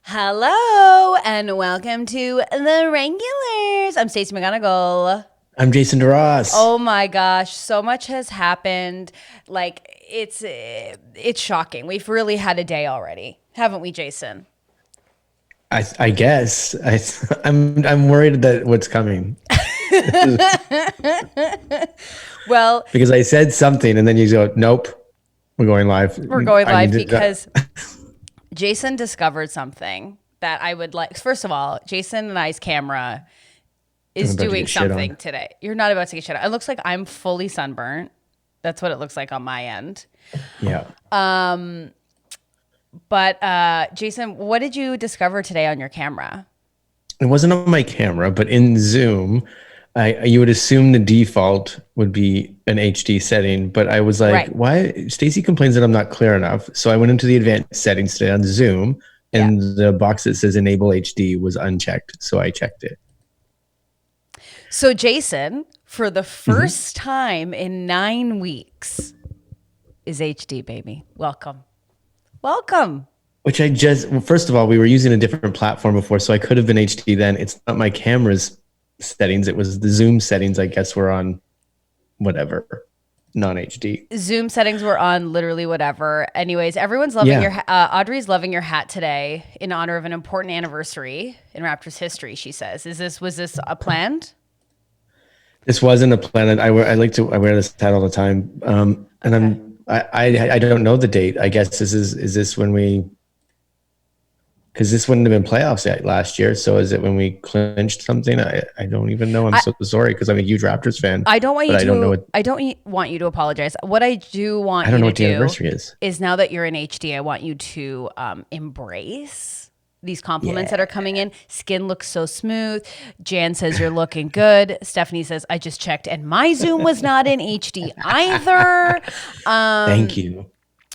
Hello and welcome to The Regulars. I'm Stacey McGonigal. I'm Jason DeRoss. Oh my gosh, so much has happened. Like it's shocking. We've really had a day already, haven't we, Jason? I guess I'm worried that what's coming Well, because I said something and then you go, nope, we're going live. we're going I live need to. because Jason discovered something that I would like. First of all, Jason and I's camera I'm is about to doing get shit something on. today. You're not about to get shit on. It looks like I'm fully sunburnt. That's what it looks like on my end. Yeah, But Jason, what did you discover today on your camera? it wasn't on my camera, but in Zoom, you would assume the default would be an HD setting, but I was like, Right. why? Stacy complains that I'm not clear enough, so I went into the advanced settings today on Zoom, Yeah. and the box that says enable HD was unchecked, so I checked it. So Jason, for the Mm-hmm. first time in 9 weeks, is HD, baby. Welcome. Welcome. Which well, first of all, we were using a different platform before, so I could have been HD then. It's not my camera's settings. It was the Zoom settings, I guess, were on whatever, non HD. Zoom settings were on literally whatever. Anyways, everyone's loving Yeah. Audrey's loving your hat today in honor of an important anniversary in Raptors history, she says. Was this a planned? This wasn't a planet. I wear this hat all the time. And Okay. I don't know the date. I guess is this when because this wouldn't have been playoffs yet last year. So is it when we clinched something? I don't even know. I'm I, so sorry because I'm a huge Raptors fan, I don't want you but I don't know to. what I don't want you to apologize. What I do want I don't you know to what the do anniversary is. is now that you're in HD, I want you to embrace these compliments that Yeah. are coming in. Skin looks so smooth. Jan says you're looking good. Stephanie says I just checked and my Zoom was not in HD either. Thank you.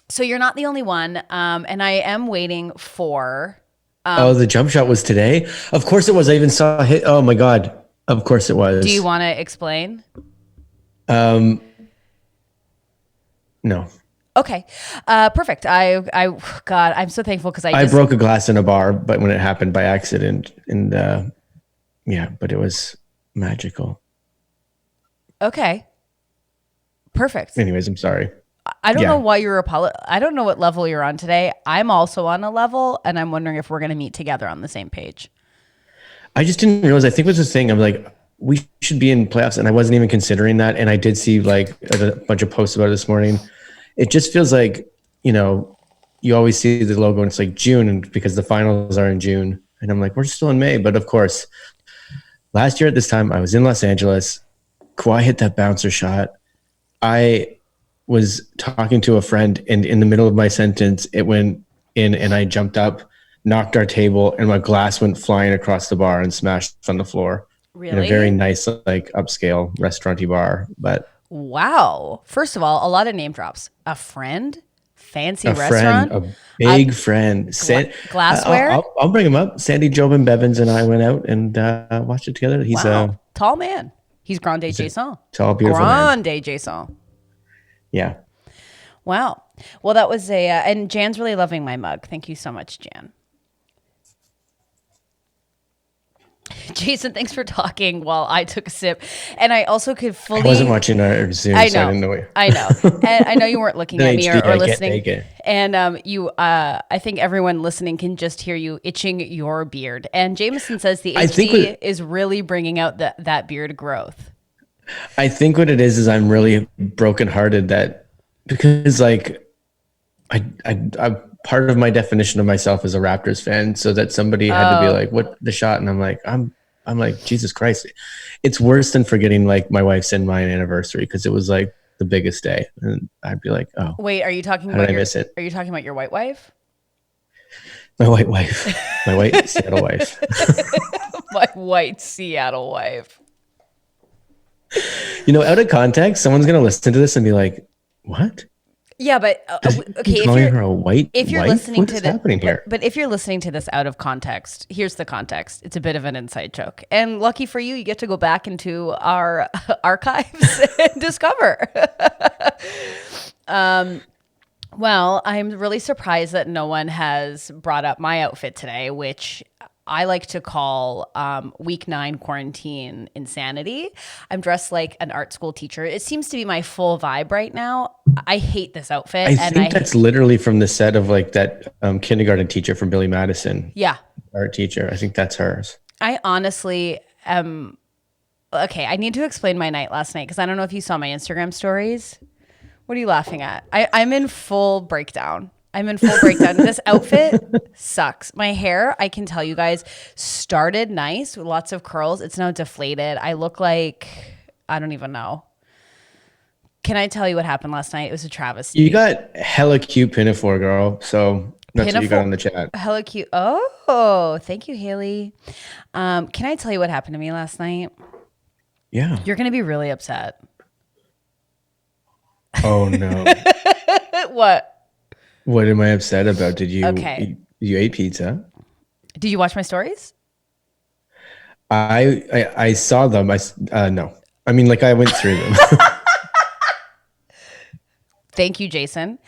So you're not the only one. And I am waiting for. Oh, the jump shot was today? Of course it was. I even saw a hit. Oh my God. Of course it Do you was. want to explain? Um, no. Okay, perfect. God, I'm so thankful because I broke a glass in a bar, but when it happened by accident. And yeah, but it was magical. Okay, perfect. Anyways, I'm sorry. I don't know Yeah. why I don't know what level you're on today. I'm also on a level, and I'm wondering if we're going to meet together on the same page. I just didn't realize. I think it was this thing. I'm like, we should be in playoffs. And I wasn't even considering that. And I did see like a bunch of posts about it this morning. It just feels like, you always see the logo and it's like June and because the finals are in June. And I'm like, we're still in May. But of course, last year at this time, I was in Los Angeles. Kawhi hit that bouncer shot. I was talking to a friend, and in the middle of my sentence, it went in, and I jumped up, knocked our table, and my glass went flying across the bar and smashed on the floor in a very Really? nice, like upscale restauranty bar. But Wow. First of all, a lot of name drops. A friend, fancy a friend, restaurant, a a big friend, glassware. I'll bring him up. Sandy Jobin Bevins and I went out and watched it together. Wow, tall man. He's Grande He's a Jason. tall, beautiful man. Grande Jason. Yeah. Wow. Well, that was and Jan's really loving my mug. Thank you so much, Jan. Jason, thanks for talking while I took a sip. And I also could I wasn't fully, watching our Zoom, I so I know, didn't know. I know. And I know you weren't looking In at me HD, or I can't listening. take it. And I think everyone listening can just hear you itching your beard. And Jameson says the I think HD is really bringing out that beard growth. I think what it is I'm really brokenhearted that because like I part of my definition of myself as a Raptors fan, so that somebody had to be like, "What the shot?" And I'm like, Jesus Christ, it's worse than forgetting like my wife's and my anniversary because it was like the biggest day, and I'd be like, "Oh, Wait, are you talking how about did I miss it?" Are you talking about your white wife? My white wife, my white Seattle wife. My white Seattle wife. Out of context, someone's gonna listen to this and be like, "What? Yeah, but okay, He's calling her a white if you're wife? listening What to is the happening here?" but if you're listening to this out of context, here's the context. It's a bit of an inside joke. And lucky for you, you get to go back into our archives and discover. Well, I'm really surprised that no one has brought up my outfit today, which I like to call week 9 quarantine insanity. I'm dressed like an art school teacher. It seems to be my full vibe right now. I hate this outfit. I And think that's literally from the set of like that kindergarten teacher from Billy Madison, yeah, art teacher. I think that's hers. I honestly am. Okay, I need to explain my night last night because I don't know if you saw my Instagram stories. What are you laughing at? I'm in full breakdown. I'm in full breakdown. This outfit sucks. My hair, I can tell you guys, started nice with lots of curls. It's now deflated. I look like, I don't even know. Can I tell you what happened last night? It was a travesty. You got hella cute pinafore, girl. So that's what you got on the chat. Hella cute. Oh, thank you, Haley. Can I tell you what happened to me last night? Yeah. You're going to be really upset. Oh no. What? What am I upset about? Did you Okay. you ate pizza? Did you watch my stories? I saw them. No. I mean, like I went through them. Thank you, Jason.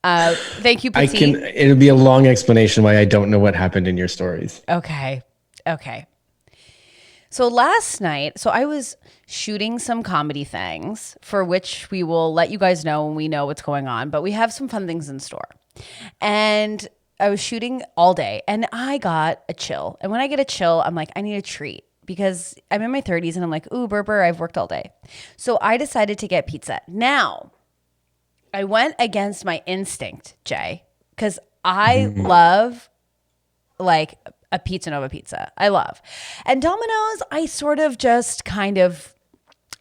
Thank you, Petit. It'll be a long explanation why I don't know what happened in your stories. Okay. So last night, I was shooting some comedy things for which we will let you guys know when we know what's going on, but we have some fun things in store. And I was shooting all day and I got a chill. And when I get a chill, I'm like, I need a treat because I'm in my 30s and I'm like, ooh, Berber, I've worked all day. So I decided to get pizza. Now, I went against my instinct, Jay, because I love like a Pizza Nova pizza. I love. And Domino's, I sort of just kind of,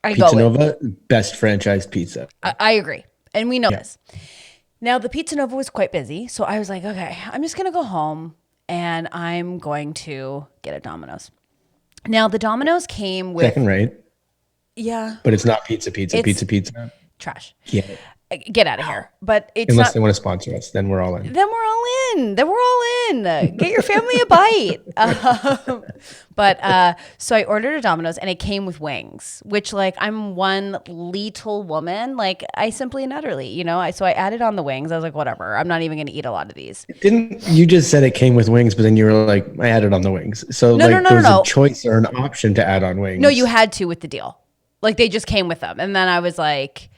Pizza Nova, best franchised pizza. I agree. And we know this. Now, the Pizza Nova was quite busy. So I was like, okay, I'm just going to go home and I'm going to get a Domino's. Now, the Domino's came with... Second rate. Yeah. But it's not pizza. It's pizza. Trash. Yeah. Get out of here. But it's Unless not, they want to sponsor us, then we're all in. Then we're all in. Get your family a bite. So I ordered a Domino's and it came with wings, which like I'm one little woman. Like I simply and utterly, so I added on the wings. I was like, whatever. I'm not even going to eat a lot of these. Didn't you just said it came with wings, but then you were like, I added on the wings. So No. there was a choice or an option to add on wings. No, you had to with the deal. Like they just came with them. And then I was like,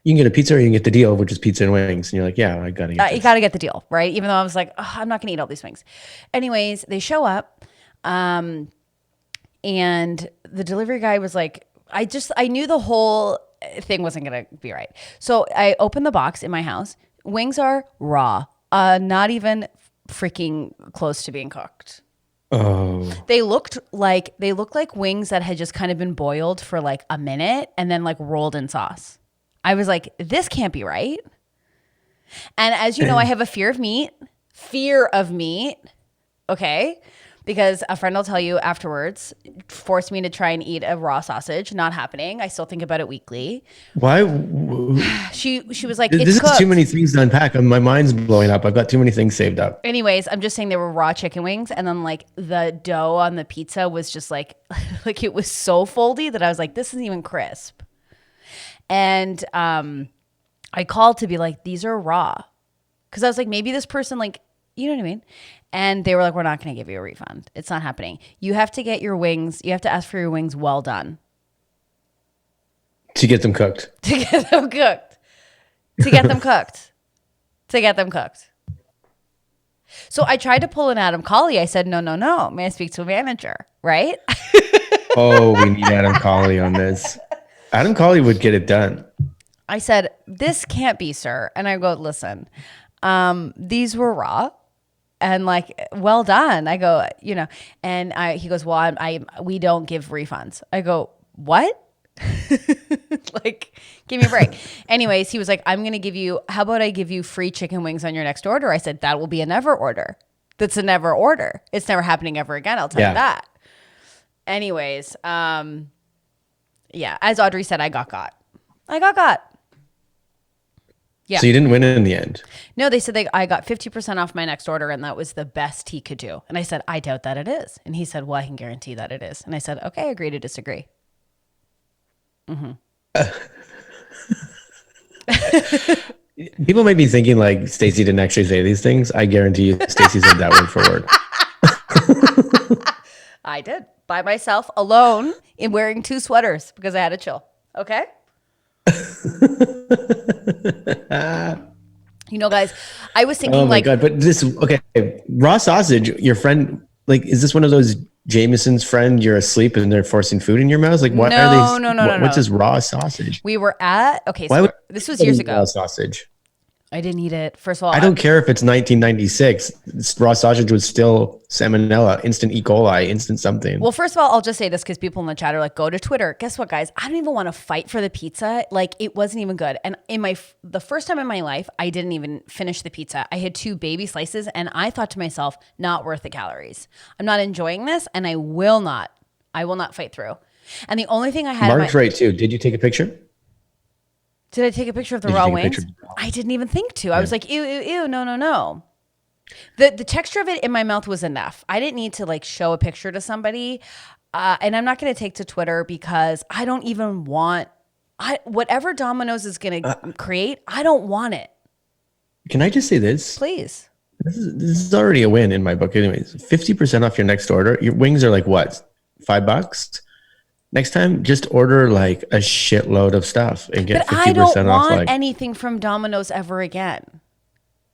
you can get a pizza or you can get the deal, which is pizza and wings. And you're like, yeah, I got to get this. You got to get the deal, right? Even though I was like, I'm not going to eat all these wings. Anyways, they show up. And the delivery guy was like, I knew the whole thing wasn't going to be right. So I opened the box in my house. Wings are raw, not even freaking close to being cooked. Oh. They looked like wings that had just kind of been boiled for like a minute and then like rolled in sauce. I was like, this can't be right. And as you know, I have a fear of meat. Okay. Because a friend will tell you afterwards, forced me to try and eat a raw sausage. Not happening. I still think about it weekly. Why? She was like, this is too many things to unpack. My mind's blowing up. I've got too many things saved up. Anyways, I'm just saying they were raw chicken wings. And then like the dough on the pizza was just like it was so foldy that I was like, this isn't even crisp. And I called to be like, these are raw. Because I was like, maybe this person like, you know what I mean? And they were like, we're not going to give you a refund. It's not happening. You have to get your wings. You have to ask for your wings well done. To get them cooked. To get them cooked. To get them cooked. To get them cooked. So I tried to pull an Adam Colley. I said, no. May I speak to a manager? Right? Oh, we need Adam Colley on this. Adam Colley would get it done. I said, this can't be, sir. And I go, listen, these were raw and like, well done. I go, and he goes, well, we don't give refunds. I go, what? Like, give me a break. Anyways, he was like, how about I give you free chicken wings on your next order? I said, that will be a never order. That's a never order. It's never happening ever again. I'll tell you that. Anyways, yeah, as Audrey said, I got got. Yeah. So you didn't win in the end? No, they said I got 50% off my next order, and that was the best he could do. And I said, I doubt that it is. And he said, well, I can guarantee that it is. And I said, okay, agree to disagree. Mm-hmm. People might be thinking like Stacey didn't actually say these things. I guarantee you, Stacey said that word for word. I did by myself, alone, in wearing 2 sweaters because I had to chill. Okay. Guys, I was thinking Oh my like, god! But this okay, raw sausage. Your friend, like, is this one of those Jameson's friend? You're asleep and they're forcing food in your mouth. Like, why are they? no, no, no, no, What's no. this raw sausage? We were at okay, Why so would this was years anybody eat raw ago. sausage? I didn't eat it. First of all, I don't care if it's 1996. Raw sausage was still salmonella, instant E. coli, instant something. well, first of all, I'll just say this because people in the chat are like, go to Twitter. Guess what, guys? I don't even want to fight for the pizza. Like, it wasn't even good. And the first time in my life, I didn't even finish the pizza. I had 2 baby slices, and I thought to myself, not worth the calories. I'm not enjoying this, and I will not fight through. And the only thing I had, Mark's right too. Did you take a picture? did I take a picture of the Did you raw take a wings? picture? I didn't even think to. I was like, ew, ew, ew, no, no, no. The texture of it in my mouth was enough. I didn't need to like show a picture to somebody. And I'm not going to take to Twitter because I don't even want whatever Domino's is going to create. I don't want it. Can I just say this? Please. This is already a win in my book. Anyways, 50% off your next order. Your wings are like what? $5? Next time, just order like a shitload of stuff and get But 50% I don't off. want Like, anything from Domino's ever again.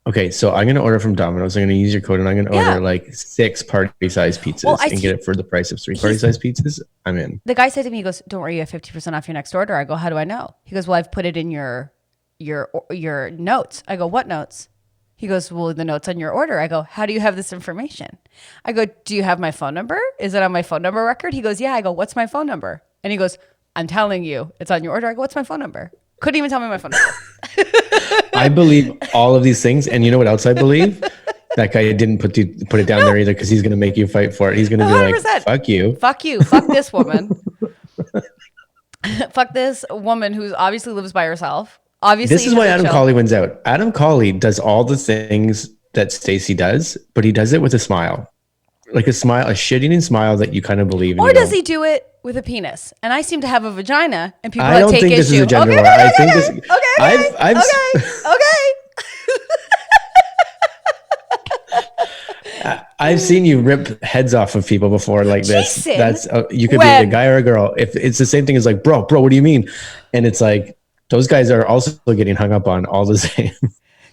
okay, so I'm gonna order from Domino's. I'm gonna use your code, and I'm gonna order like 6 party-size pizzas Well, and get it for the price of 3 party-size pizzas. I'm in. The guy said to me, he goes, "Don't worry, you have 50% off your next order." I go, "How do I know?" He goes, "Well, I've put it in your notes." I go, "What notes?" He goes, "Well, the notes on your order." I go, "How do you have this information?" I go, "Do you have my phone number? Is it on my phone number record?" He goes, "Yeah." I go, "What's my phone number?" And he goes, "I'm telling you, it's on your order." I go, "What's my phone number?" Couldn't even tell me my phone number. I believe all of these things, and you know what else I believe? That guy didn't put it down there either because he's gonna make you fight for it. He's gonna be like, 100%. "Fuck you." Fuck you. Fuck this woman. Fuck this woman who obviously lives by herself. Obviously, This is why has a Adam chill. Colley wins out. Adam Colley does all the things that Stacey does, but he does it with a smile. Like a smile, a shit-eating smile that you kind of believe in. Or does he do it with a penis? And I seem to have a vagina, and people I don't take think issue. this is a gender okay, war. okay, I okay, think okay, this. okay, I've okay. I've seen you rip heads off of people before like this. Jason, That's you could be a guy or a girl. If it's the same thing as like, bro, what do you mean? And it's like those guys are also getting hung up on all the same.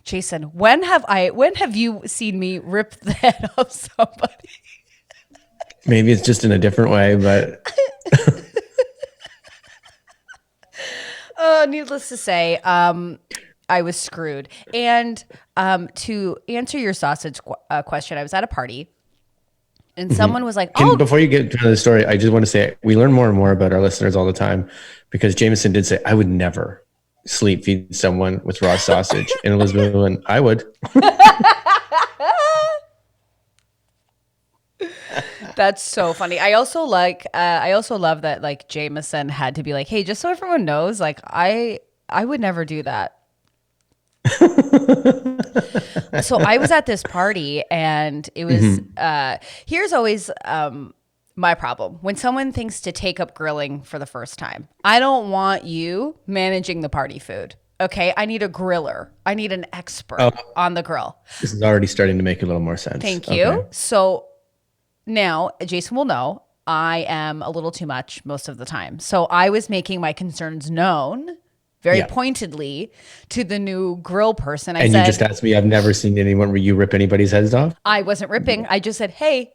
Jason, when have you seen me rip the head off somebody? Maybe it's just in a different way, but Needless to say, I was screwed. And to answer your sausage question, I was at a party and someone was like, before you get to the story, I just want to say we learn more and more about our listeners all the time because Jameson did say, I would never sleep feed someone with raw sausage. And Elizabeth went, I would. That's so funny. I also love that like Jameson had to be like, hey, just so everyone knows, like I would never do that. So I was at this party and it was here's always my problem. When someone thinks to take up grilling for the first time, I don't want you managing the party food. Okay, I need a griller. I need an expert on the grill. This is already starting to make a little more sense. Thank you. Okay. So now Jason will know I am a little too much most of the time. So I was making my concerns known very pointedly to the new grill person. I said, you just asked me, I've never seen anyone where you rip anybody's heads off. I wasn't ripping. I just said, hey,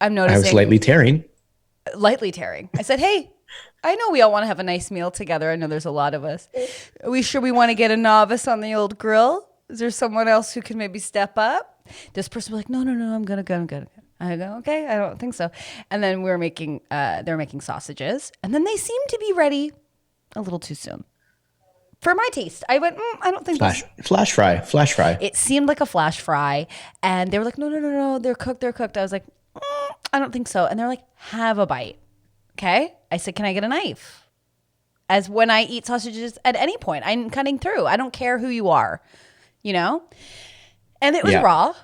I'm noticing. I was lightly tearing. Lightly tearing. I said, hey, I know we all want to have a nice meal together. I know there's a lot of us. Are we sure we want to get a novice on the old grill? Is there someone else who can maybe step up? This person was like, no, I'm gonna go. I go, okay, I don't think so. And then they're making sausages, and then they seemed to be ready a little too soon. For my taste, I went, I don't think flash fry. It seemed like a flash fry, and they were like, no, they're cooked. I was like, I don't think so. And they're like, have a bite. Okay. I said, can I get a knife? As when I eat sausages at any point, I'm cutting through. I don't care who you are, you know? And it was raw.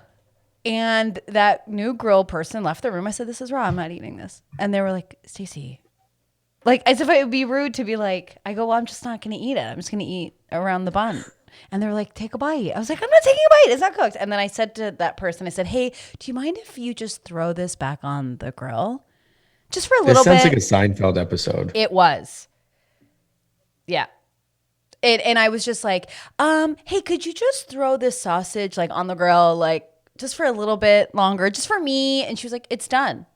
And that new grill person left the room. I said, this is raw. I'm not eating this. And they were like, Stacey, like as if it would be rude to be like, I go, well, I'm just not going to eat it. I'm just going to eat around the bun. And they're like, take a bite. I was like, I'm not taking a bite. It's not cooked. And then I said to that person, I said, hey, do you mind if you just throw this back on the grill? Just for a This little sounds like a bit. Seinfeld episode. It was. Yeah. And I was just like, hey, could you just throw this sausage like on the grill, like just for a little bit longer, just for me? And she was like, it's done.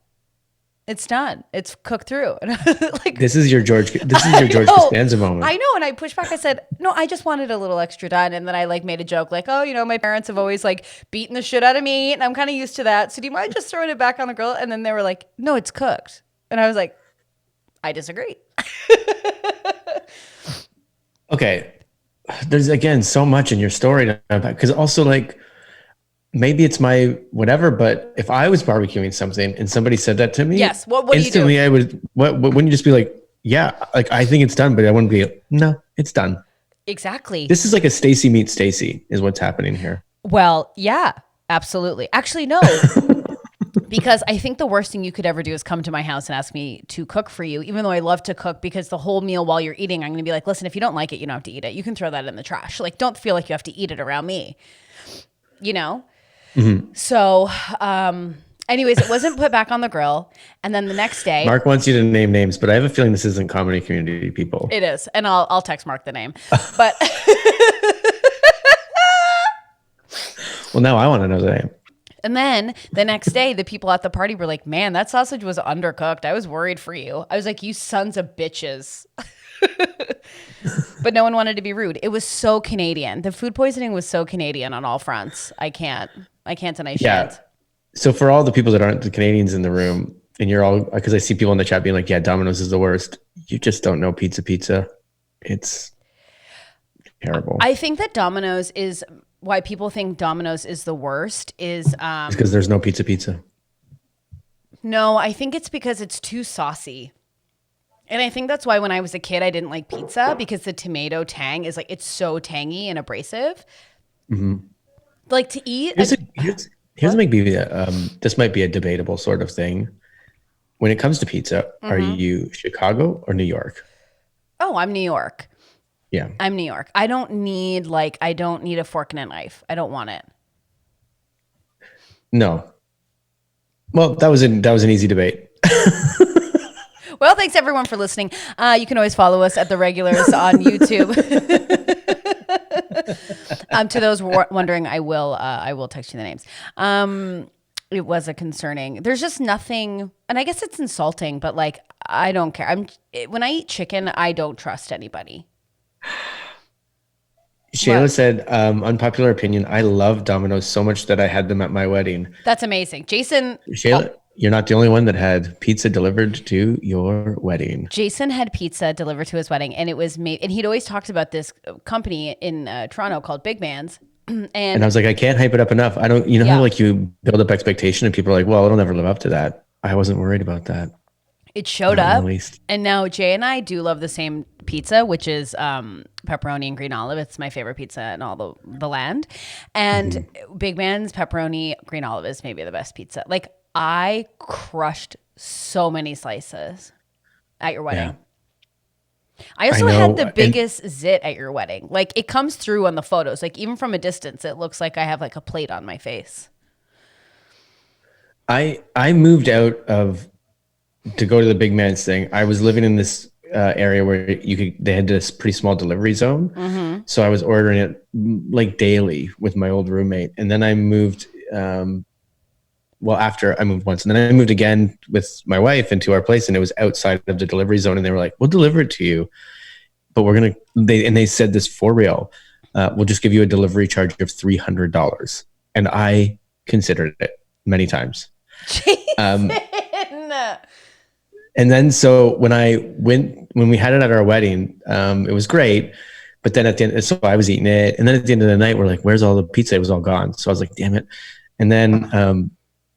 It's done. It's cooked through. And I was like, This is your George. This is your George know. Costanza moment. I know. And I pushed back. I said, no, I just wanted a little extra done. And then I like made a joke like, oh, my parents have always like beaten the shit out of me. And I'm kind of used to that. So do you mind just throwing it back on the grill? And then they were like, no, it's cooked. And I was like, I disagree. Okay. There's again so much in your story because also like maybe it's my whatever, but if I was barbecuing something and somebody said that to me, Yes. What do you do? instantly I would. What wouldn't you just be like, yeah, like I think it's done, but I wouldn't be. No, it's done. Exactly. This is like a Stacy meets Stacy is what's happening here. Well, yeah, absolutely. Actually, no. Because I think the worst thing you could ever do is come to my house and ask me to cook for you, even though I love to cook, because the whole meal while you're eating, I'm going to be like, listen, if you don't like it, you don't have to eat it. You can throw that in the trash. Like, don't feel like you have to eat it around me, Mm-hmm. So, anyways, it wasn't put back on the grill. And then the next day. Mark wants you to name names, but I have a feeling this isn't comedy community people. It is. And I'll text Mark the name. But. Well, now I want to know the name. And then the next day, the people at the party were like, man, that sausage was undercooked. I was worried for you. I was like, you sons of bitches. But no one wanted to be rude. It was so Canadian. The food poisoning was so Canadian on all fronts. I can't deny shit. So for all the people that aren't the Canadians in the room, and you're all, because I see people in the chat being like, yeah, Domino's is the worst. You just don't know pizza. It's terrible. I think that Domino's is why people think Domino's is the worst is it's because there's no pizza. No, I think it's because it's too saucy. And I think that's why when I was a kid, I didn't like pizza because the tomato tang is like, it's so tangy and abrasive. Mm-hmm. Like to eat. Here's maybe this might be a debatable sort of thing. When it comes to pizza, are you Chicago or New York? Oh, I'm New York. Yeah. I'm New York. I don't need a fork and a knife. I don't want it. No. Well, that was an easy debate. Well, thanks everyone for listening. You can always follow us at The Regulars on YouTube. To those wondering, I will text you the names. It was a concerning. There's just nothing, and I guess it's insulting, but like I don't care. When I eat chicken, I don't trust anybody. Shayla said, unpopular opinion, I love Domino's so much that I had them at my wedding. That's amazing. Jason. Shayla, you're not the only one that had pizza delivered to your wedding. Jason had pizza delivered to his wedding, and it was made, and he'd always talked about this company in Toronto called Big Man's. And I was like, I can't hype it up enough. I don't, how like you build up expectation and people are like, well, it'll never live up to that. I wasn't worried about that. It showed up, and now Jay and I do love the same pizza, which is pepperoni and green olive. It's my favorite pizza in all the land. And Big Man's pepperoni green olive is maybe the best pizza. Like I crushed so many slices at your wedding. Yeah. I also had the biggest zit at your wedding. Like it comes through on the photos. Like even from a distance, it looks like I have like a plate on my face. I moved out to go to the Big Man's thing. I was living in this area where they had this pretty small delivery zone. Mm-hmm. So I was ordering it like daily with my old roommate. And then I moved, after I moved once, and then I moved again with my wife into our place, and it was outside of the delivery zone. And they were like, we'll deliver it to you, but they said this for real. We'll just give you a delivery charge of $300. And I considered it many times. And then so when we had it at our wedding, it was great. But then at the end, so I was eating it. And then at the end of the night, we're like, where's all the pizza? It was all gone. So I was like, damn it. And then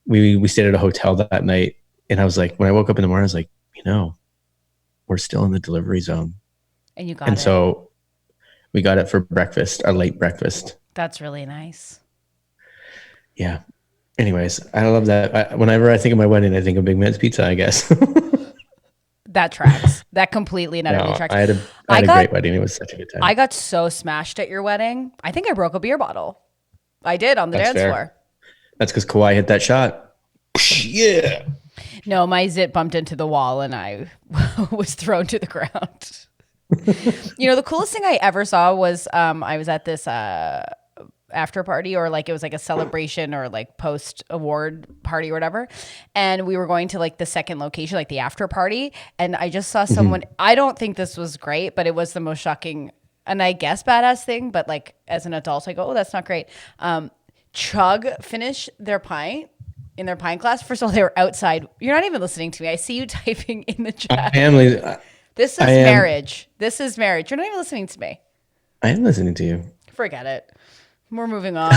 we stayed at a hotel that night. And I was like, when I woke up in the morning, I was like, we're still in the delivery zone. And you got it. And so we got it for breakfast, our late breakfast. That's really nice. Yeah. Anyways, I love that. Whenever I think of my wedding, I think of Big Man's Pizza, I guess. That tracks. That completely and utterly No, tracks. I I had a got great wedding. It was such a good time. I got so smashed at your wedding. I think I broke a beer bottle. I did on the That's dance fair. floor. That's because Kawhi hit that shot. Yeah. No, my zit bumped into the wall and I was thrown to the ground. The coolest thing I ever saw was I was at this after party, or like it was like a celebration or like post award party or whatever, and we were going to like the second location, like the after party, and I just saw someone. I don't think this was great, but it was the most shocking and I guess badass thing, but like as an adult I go, oh, that's not great. Finish their pint in their pint glass. First of all, they were outside. You're not even listening to me. I see you typing in the chat. This is marriage. This is marriage. You're not even listening to me. I am listening to you. Forget it. We're moving on.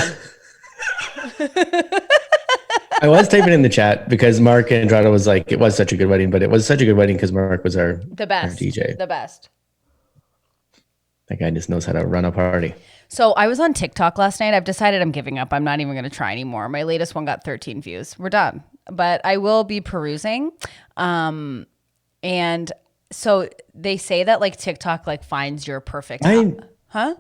I was typing in the chat because Mark Andrada was like, it was such a good wedding, but it was such a good wedding because Mark was our DJ. The best. That guy just knows how to run a party. So I was on TikTok last night. I've decided I'm giving up. I'm not even going to try anymore. My latest one got 13 views. We're done. But I will be perusing. And so they say that like TikTok like finds your perfect huh?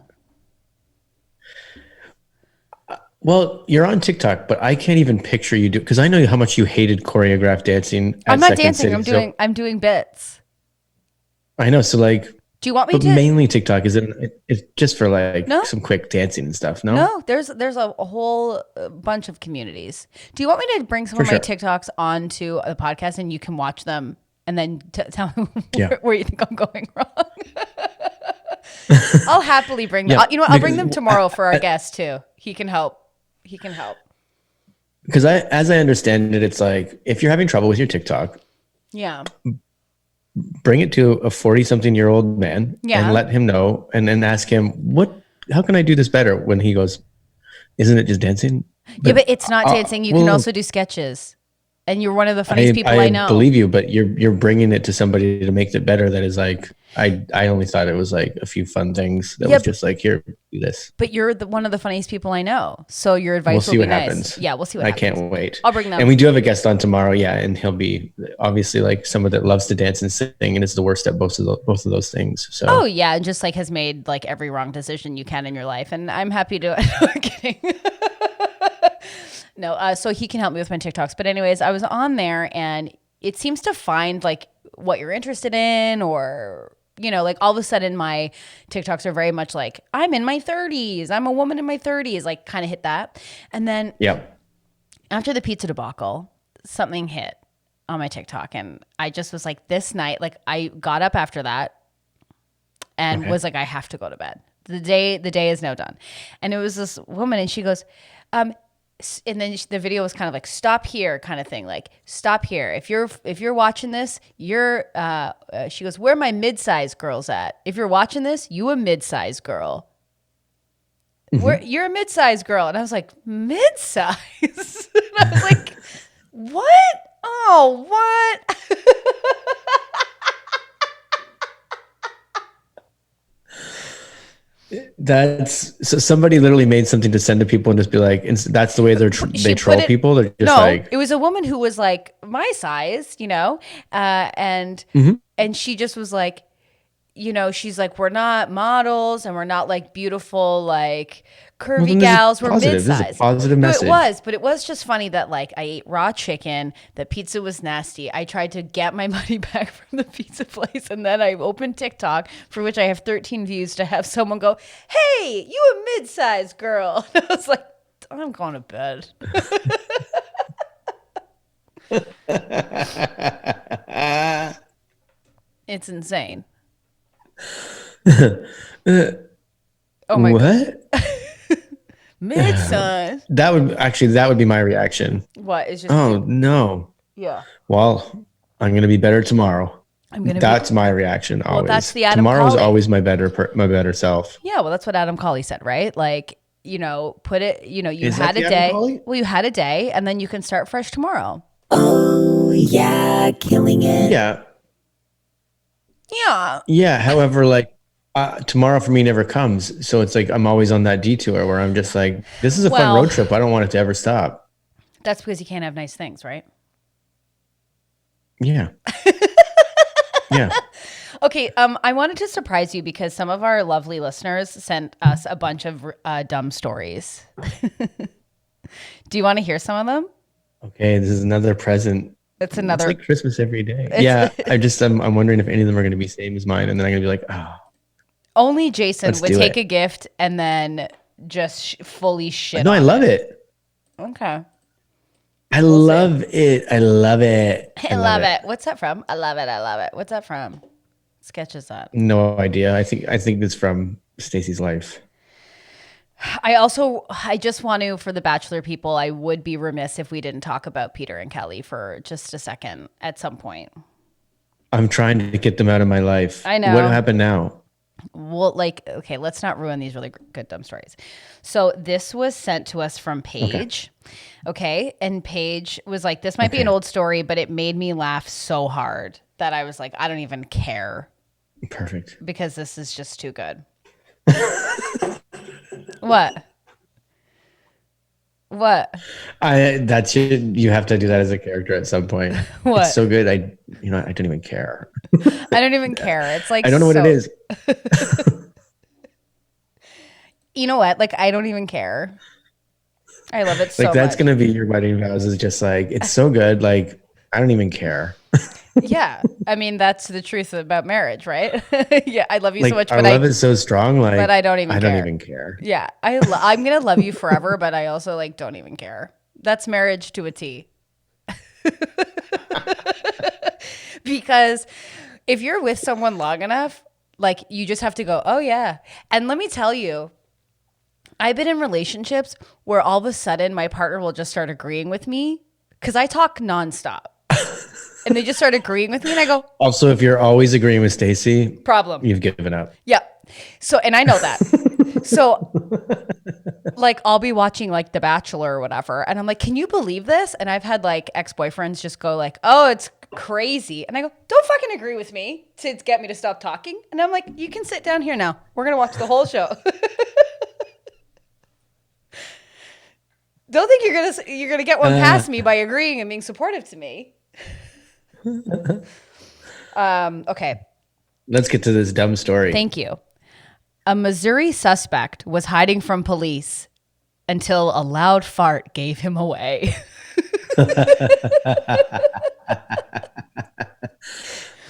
Well, you're on TikTok, but I can't even picture you do because I know how much you hated choreographed dancing. I'm not dancing. I'm doing bits. I know. So like, do you want me to? Mainly TikTok it's just for like some quick dancing and stuff. No, there's a whole bunch of communities. Do you want me to bring some of my TikToks onto the podcast and you can watch them and then tell me where you think I'm going wrong? I'll happily bring them. You know what? I'll bring them tomorrow for our guest too. He can help. Because as I understand it, it's like if you're having trouble with your TikTok, bring it to a 40-something-year-old man and let him know, and then ask him, how can I do this better? When he goes, isn't it just dancing? But it's not dancing. You can also do sketches. And you're one of the funniest people I know. I believe you, but you're bringing it to somebody to make it better. That is like, I only thought it was like a few fun things that was just like, here, do this. But you're one of the funniest people I know. So your advice will be nice. We'll see what happens. Yeah, we'll see what happens. I can't wait. I'll bring them. And we do have a guest on tomorrow. Yeah. And he'll be obviously like someone that loves to dance and sing and is the worst at both of those things. So. Oh yeah. And just like has made like every wrong decision you can in your life. And I'm happy to, I'm kidding. No, so he can help me with my TikToks. But anyways, I was on there and it seems to find like what you're interested in, or, like all of a sudden my TikToks are very much like, I'm in my 30s. I'm a woman in my 30s, like kind of hit that. And then after the pizza debacle, something hit on my TikTok. And I just was like, this night, like I got up after that and was like, I have to go to bed. The day is now done. And it was this woman and she goes, and then the video was kind of like, stop here kind of thing. Like, stop here. If you're watching this, she goes, where are my mid-sized girls at? If you're watching this, you a mid-sized girl. You're a mid-sized girl. And I was like, mid-size? And I was like, what? Oh, what? So somebody literally made something to send to people and just be like, that's the way they troll people. They're just it was a woman who was like my size, and she just was like, she's like, we're not models and we're not like beautiful, like curvy gals. We're mid-size. This is a positive message. But it was just funny that like I ate raw chicken. The pizza was nasty. I tried to get my money back from the pizza place, and then I opened TikTok, for which I have 13 views, to have someone go, "Hey, you a mid-sized girl?" And I was like, I'm going to bed. It's insane. Oh my God. Mid-size. That would be my reaction. What is just? Oh no. Yeah. Well, I'm going to be better tomorrow. That's my reaction. Always. Well, that's the Adam Tomorrow's Colley. always my better self. Yeah. Well, that's what Adam Colley said, right? Like, put it. You Is had that a the day. Adam Colley? Well, you had a day, and then you can start fresh tomorrow. Oh yeah, killing it. Yeah. Yeah. Yeah. However, like tomorrow for me never comes. So it's like I'm always on that detour where I'm just like, this is a fun road trip. I don't want it to ever stop. That's because you can't have nice things, right? Yeah. Yeah. Okay, I wanted to surprise you because some of our lovely listeners sent us a bunch of dumb stories. Do you want to hear some of them? Okay, this is another present. It's It's another. like Christmas every day. It's Yeah, I'm wondering if any of them are going to be same as mine, and then I'm going to be like, oh, only Jason let's would do take it. a gift and then just fully shit No, I on love it. it. Okay, I we'll see. love it. I love it. I love it. What's that from? I love it. I love it. What's that from? Sketches that. No idea. I think it's from Stacy's life. I just want to, for the Bachelor people, I would be remiss if we didn't talk about Peter and Kelly for just a second at some point. I'm trying to get them out of my life. I know. What happened now? Well, like, okay, let's not ruin these really good dumb stories. So this was sent to us from Paige. Okay. And Paige was like, this might be an old story, but it made me laugh so hard that I was like, I don't even care Perfect. because this is just too good. What? What? That's you have to do that as a character at some point. What? It's so good. I don't even care. I don't even care. It's like, I don't know what it is. You know what? Like, I don't even care. I love it so Like that's much. gonna be your wedding vows. Is just like it's so good. Like I don't even care. Yeah. I mean, that's the truth about marriage, right? Yeah. I love you Like so much, our love is so strong. Like but I don't even I don't care. even care. Yeah. I'm going to love you forever, but I also like don't even care. That's marriage to a T. Because if you're with someone long enough, like you just have to go, oh yeah. And let me tell you, I've been in relationships where all of a sudden my partner will just start agreeing with me because I talk nonstop. And they just start agreeing with me and I go, Also, if you're always agreeing with Stacy, problem. you've given up. Yeah. So, and I know that. So, like, I'll be watching like The Bachelor or whatever. And I'm like, can you believe this? And I've had like ex-boyfriends just go like, oh, it's crazy. And I go, don't fucking agree with me to get me to stop talking. And I'm like, you can sit down here now. We're going to watch the whole show. Don't think you're gonna get one past me by agreeing and being supportive to me. Okay. Let's get to this dumb story. Thank you. A Missouri suspect was hiding from police until a loud fart gave him away.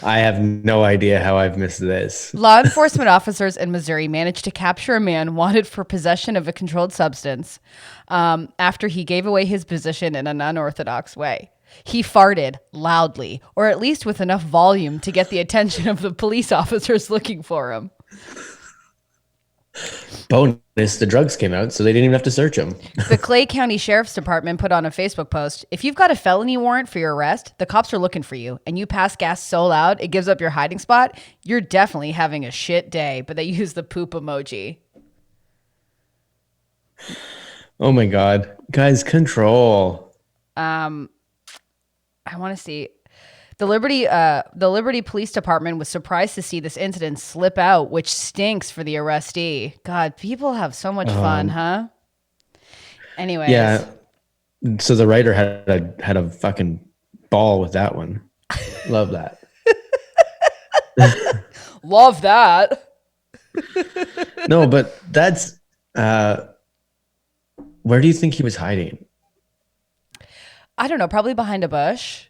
I have no idea how I've missed this. Law enforcement officers in Missouri managed to capture a man wanted for possession of a controlled substance after he gave away his position in an unorthodox way. He farted loudly, or at least with enough volume to get the attention of the police officers looking for him. Bonus, the drugs came out, so they didn't even have to search him. The Clay County Sheriff's Department put on a Facebook post, if you've got a felony warrant for your arrest, the cops are looking for you, and you pass gas so loud it gives up your hiding spot, you're definitely having a shit day. But they use the poop emoji. Oh my God. Guys, control. I want to see. The Liberty Police Department was surprised to see this incident slip out, which stinks for the arrestee. God, people have so much fun, huh? Anyways. Yeah. So the writer had a fucking ball with that one. Love that. Love that. No, but that's where do you think he was hiding? I don't know, probably behind a bush.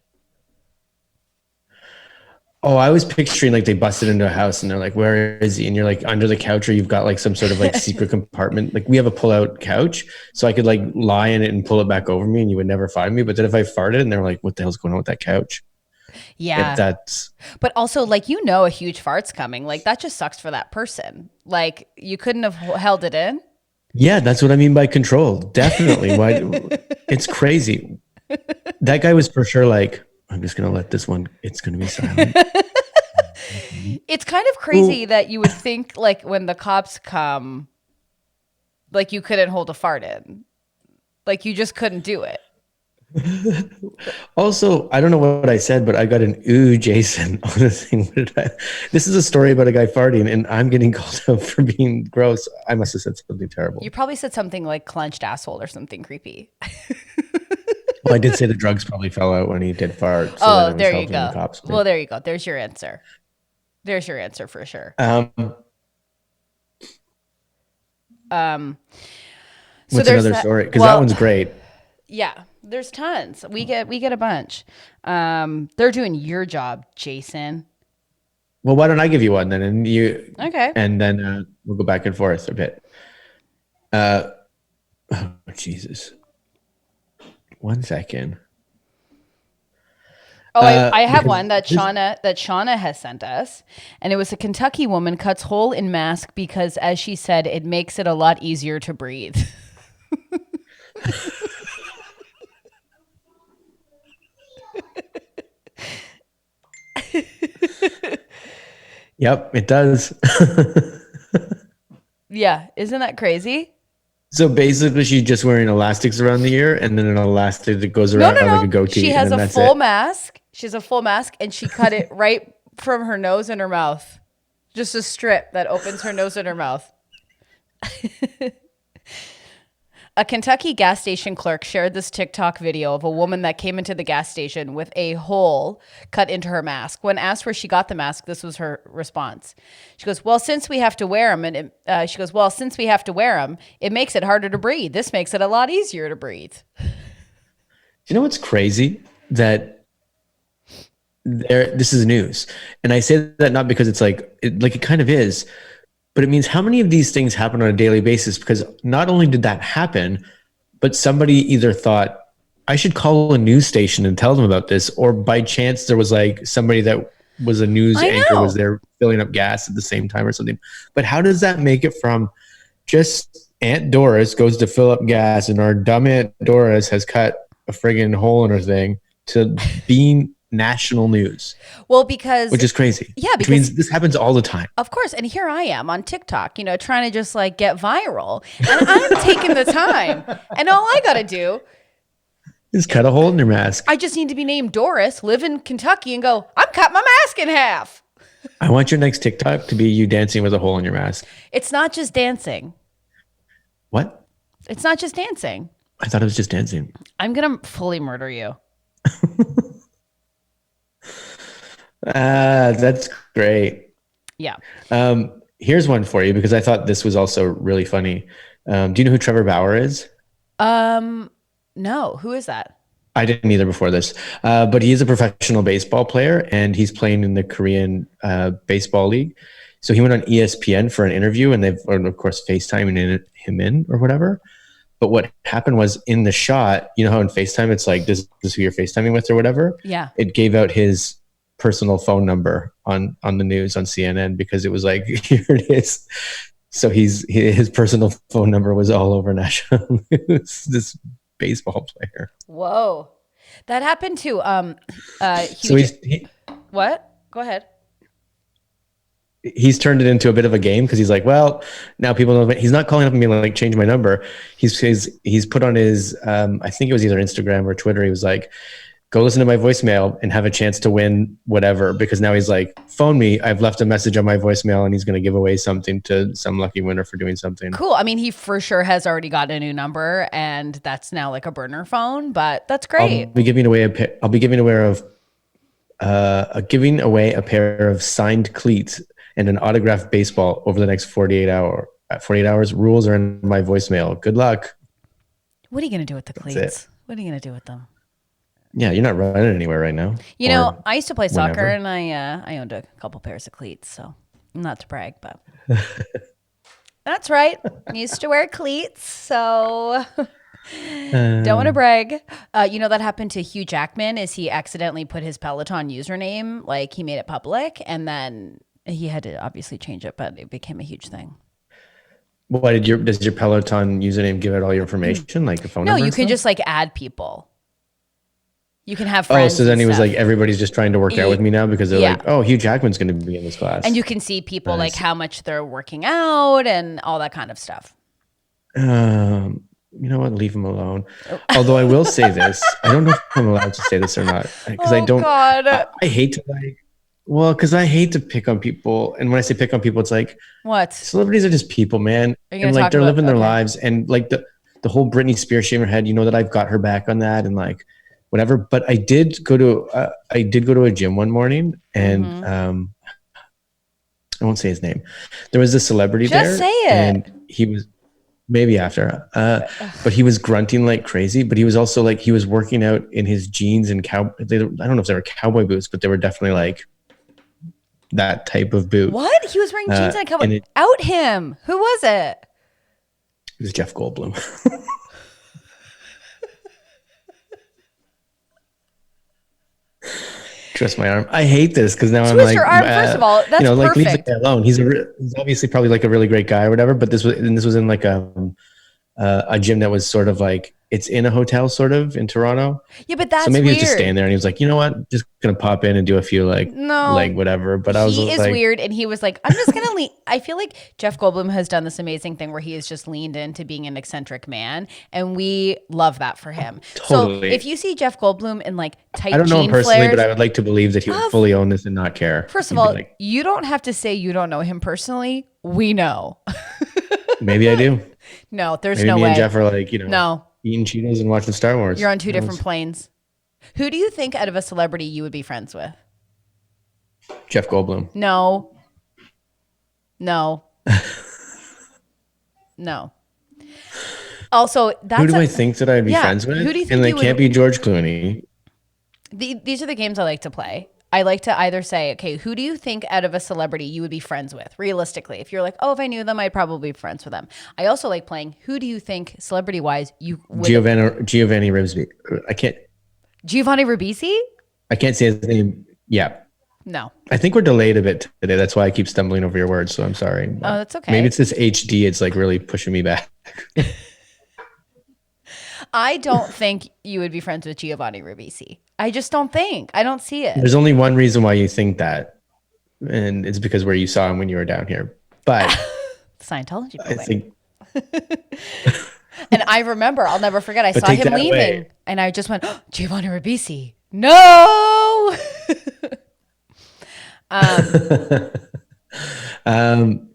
Oh, I was picturing like they busted into a house and they're like, where is he? And you're like under the couch, or you've got like some sort of like secret compartment. Like we have a pull-out couch, so I could like lie in it and pull it back over me and you would never find me. But then if I farted and they're like, what the hell's going on with that couch? Yeah. That's But also, like, you know, a huge fart's coming. Like, that just sucks for that person. Like, you couldn't have held it in. yeah, that's what I mean by control. Definitely. Why? It's crazy. That guy was for sure like, I'm just gonna let this one. It's gonna be silent. It's kind of crazy that you would think, like, when the cops come, like, you couldn't hold a fart in. Like, you just couldn't do it. Also, I don't know what I said, but I got an ooh, Jason on the thing. This is a story about a guy farting, and I'm getting called out for being gross. I must have said something terrible. You probably said something like clenched asshole or something creepy. Well, I did say the drugs probably fell out when he did fart. So Oh, then it was there you helping the go. cops, too. Well, there you go. There's your answer. There's your answer for sure. So What's there's another that. story? Because that Well, one's great. yeah, there's tons. We get a bunch. They're doing your job, Jason. Well, why don't I give you one then, Okay. and then we'll go back and forth a bit. Oh, Jesus. 1 second. Oh, I have Because one that Shauna has sent us, and it was a Kentucky woman cuts hole in mask because, as she said, it makes it a lot easier to breathe. Yep, it does. Yeah, isn't that crazy? So basically, she's just wearing elastics around the ear, and then an elastic that goes No, no, around like a no. She goatee, and has then a that's full it. mask. She has a full mask, and she cut it right from her nose and her mouth. Just a strip that opens her nose and her mouth. A Kentucky gas station clerk shared this TikTok video of a woman that came into the gas station with a hole cut into her mask. When asked where she got the mask, this was her response. She goes, "Well, since we have to wear them, since we have to wear them, it makes it harder to breathe. This makes it a lot easier to breathe." You know what's crazy? That this is news, and I say that not because it's like it kind of is, but it means how many of these things happen on a daily basis? Because not only did that happen, but somebody either thought, I should call a news station and tell them about this, or by chance there was like somebody that was a news I anchor was know. there filling up gas at the same time or something. But how does that make it from just Aunt Doris goes to fill up gas and our dumb Aunt Doris has cut a friggin' hole in her thing to being national news, Well, because which is crazy. yeah, Which because means this happens all the time. of course, and here I am on TikTok, trying to just like get viral, and I'm taking the time, and all I got to do, Just cut a hole in your mask. I just need to be named Doris, live in Kentucky, and go, I'm cutting my mask in half. I want your next TikTok to be you dancing with a hole in your mask. It's not just dancing. What? It's not just dancing. I thought it was just dancing. I'm going to fully murder you. That's great. Yeah. Here's one for you because I thought this was also really funny. Do you know who Trevor Bauer is? No, who is that? I didn't either before this, but he is a professional baseball player and he's playing in the Korean baseball league. So he went on ESPN for an interview and they've, of course, FaceTiming him in or whatever. But what happened was in the shot, you know how in FaceTime it's like, this is who you're FaceTiming with or whatever? Yeah. It gave out his personal phone number on the news on CNN because it was like, here it is. So his personal phone number was all over national news, this baseball player. Whoa. That happened to So what? Go ahead. he's turned it into a bit of a game because he's like, well, now people know. He's not calling up and being like, change my number. He's put on his, I think it was either Instagram or Twitter. He was like, go listen to my voicemail and have a chance to win whatever. Because now he's like, phone me. I've left a message on my voicemail and he's going to give away something to some lucky winner for doing something. Cool. I mean, he for sure has already got a new number and that's now like a burner phone, but that's great. I'll be giving away giving away a pair of signed cleats and an autographed baseball over the next 48 hours. Rules are in my voicemail. Good luck. What are you going to do with the cleats? What are you going to do with them? Yeah, you're not running anywhere right now. You know, I used to play soccer whenever. and I owned a couple pairs of cleats, so not to brag, but that's right. Used to wear cleats, so don't want to brag. You know, that happened to Hugh Jackman is he accidentally put his Peloton username, like he made it public, and then he had to obviously change it, but it became a huge thing. Why does your Peloton username give out all your information, like the phone No, number? you and can stuff? just like add people. You can have friends. Oh, so then and he was stuff. like, everybody's just trying to work out with me now because they're Yeah. like, oh, Hugh Jackman's going to be in this class. And you can see people like Nice. how much they're working out and all that kind of stuff. You know what? Leave him alone. Although I will say this, I don't know if I'm allowed to say this or not because I don't. God. I hate to because I hate to pick on people, and when I say pick on people, it's like What? celebrities are just people, man, Are you and gonna like talk they're about- living their okay. lives, and like the whole Britney Spears shaming her head. You know that I've got her back on that, and like whatever. But I did go to a gym one morning, and Mm-hmm. I won't say his name. There was a celebrity Just there, say it. and he was maybe after, but he was grunting like crazy. But he was also like he was working out in his jeans and I don't know if they were cowboy boots, but they were definitely like that type of boot. What? He was wearing jeans and a cowboy. Out him. Who was it? It was Jeff Goldblum. Twist my arm. I hate this because now I'm like, your arm. First of all, that's like leave the perfect. guy alone. He's obviously probably like a really great guy or whatever. But this was in like a gym that was sort of like it's in a hotel sort of in Toronto. Yeah, but that's so maybe weird. he was just staying there and he was like, you know what, just gonna pop in and do a few like whatever. But I was he is like, weird, and he was like, I'm just gonna lean. I feel like Jeff Goldblum has done this amazing thing where he has just leaned into being an eccentric man, and we love that for him. Totally. So if you see Jeff Goldblum in like tight, I don't know him personally, flares, but I would like to believe that he would fully own this and not care. First of all, you don't have to say you don't know him personally. We know. Maybe I do. No, there's Maybe no me way. and Jeff are like, eating Cheetos and watching Star Wars. You're on two different planes. Who do you think out of a celebrity you would be friends with? Jeff Goldblum. No. Also, who do I think that I'd be friends with? Who do you think and they can't be George Clooney. These are the games I like to play. I like to either say, okay, who do you think out of a celebrity you would be friends with, realistically? If you're like, oh, if I knew them, I'd probably be friends with them. I also like playing, who do you think, celebrity-wise, you would... Giovanni Ribisi. Giovanni Ribisi? I can't say his name. Yeah. No. I think we're delayed a bit today. That's why I keep stumbling over your words, so I'm sorry. Oh, that's okay. Maybe it's this HD. It's like really pushing me back. I don't think you would be friends with Giovanni Ribisi. I just don't think. I don't see it. There's only one reason why you think that, and it's because where you saw him when you were down here. But Scientology building. I think. And I remember, I'll never forget, I saw him leaving, and I just went, oh, Giovanni Ribisi. No!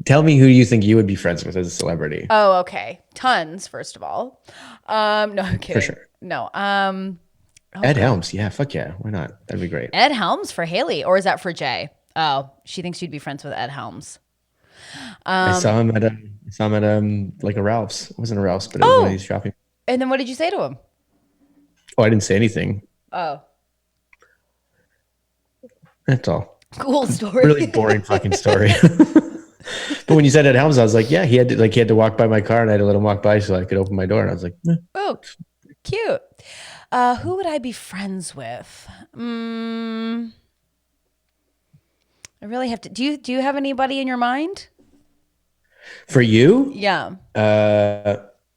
Tell me who you think you would be friends with as a celebrity. Oh, okay. Tons, first of all. No, I'm kidding. For sure. No. Ed Helms. Yeah, fuck yeah. Why not? That'd be great. Ed Helms for Haley, or is that for Jay? Oh, she thinks you'd be friends with Ed Helms. I saw him at like a Ralph's. It wasn't a Ralph's, but it was one of these shopping. And then what did you say to him? Oh, I didn't say anything. Oh. That's all. Cool story. Really boring fucking story. But when you said Ed Helms, I was like, yeah, he had to walk by my car, and I had to let him walk by so I could open my door. And I was like, oh, cute. Who would I be friends with? I really have to. Do you have anybody in your mind? For you? Yeah.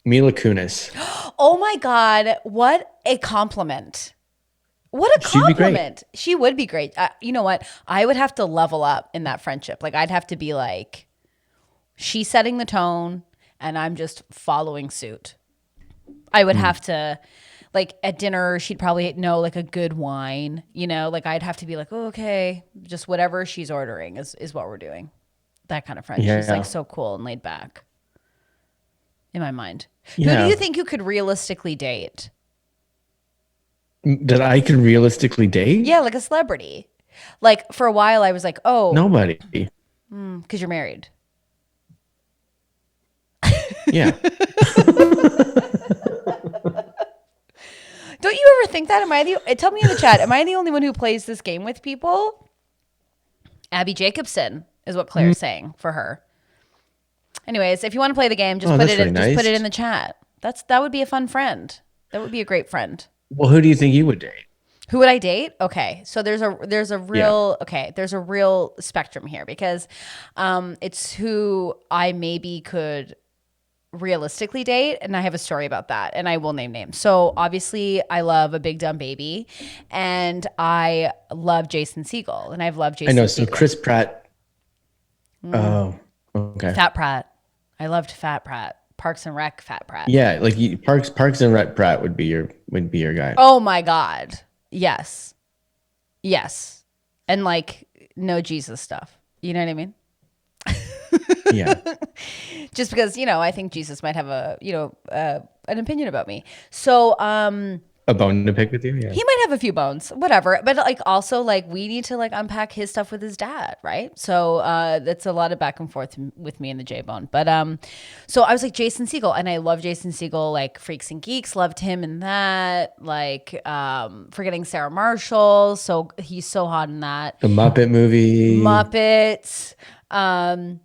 Mila Kunis. Oh my God! What a compliment! What a compliment! She would be great. You know what? I would have to level up in that friendship. Like I'd have to be like, she's setting the tone, and I'm just following suit. I would have to. Like at dinner, she'd probably know like a good wine, like I'd have to be like, oh, okay, just whatever she's ordering is what we're doing. That kind of friend. Yeah. She's like so cool and laid back in my mind. Yeah. Who do you think you could realistically date? That I could realistically date? Yeah, like a celebrity. Like for a while I was like, oh. Nobody. Because you're married. Yeah. Don't you ever think that? Tell me in the chat, am I the only one who plays this game with people? Abby Jacobson is what Claire's saying for her. Anyways, if you want to play the game, just put it in the chat. That would be a fun friend. That would be a great friend. Well, who do you think you would date? Who would I date? Okay. So there's a real spectrum here because it's who I maybe could realistically date, and I have a story about that, and I will name names. So obviously I love A Big Dumb Baby, and I love Jason Segel, and I've loved Jason I know. Segel. So Chris Pratt. Oh, okay. Fat Pratt. I loved Fat Pratt. Parks and Rec Fat Pratt. Yeah, like Parks and Rec Pratt would be your guy. Oh my God. Yes. And like no Jesus stuff. You know what I mean? Yeah. Just because, I think Jesus might have an opinion about me. So, Oh, a bone to pick with you. Yeah. He might have a few bones, whatever. But like also like we need to like unpack his stuff with his dad, right? So that's a lot of back and forth with me and the J Bone. But so I was like Jason Segel, and I love Jason Segel, like Freaks and Geeks, loved him in that. Like Forgetting Sarah Marshall, so he's so hot in that. The Muppet movie. Muppets. And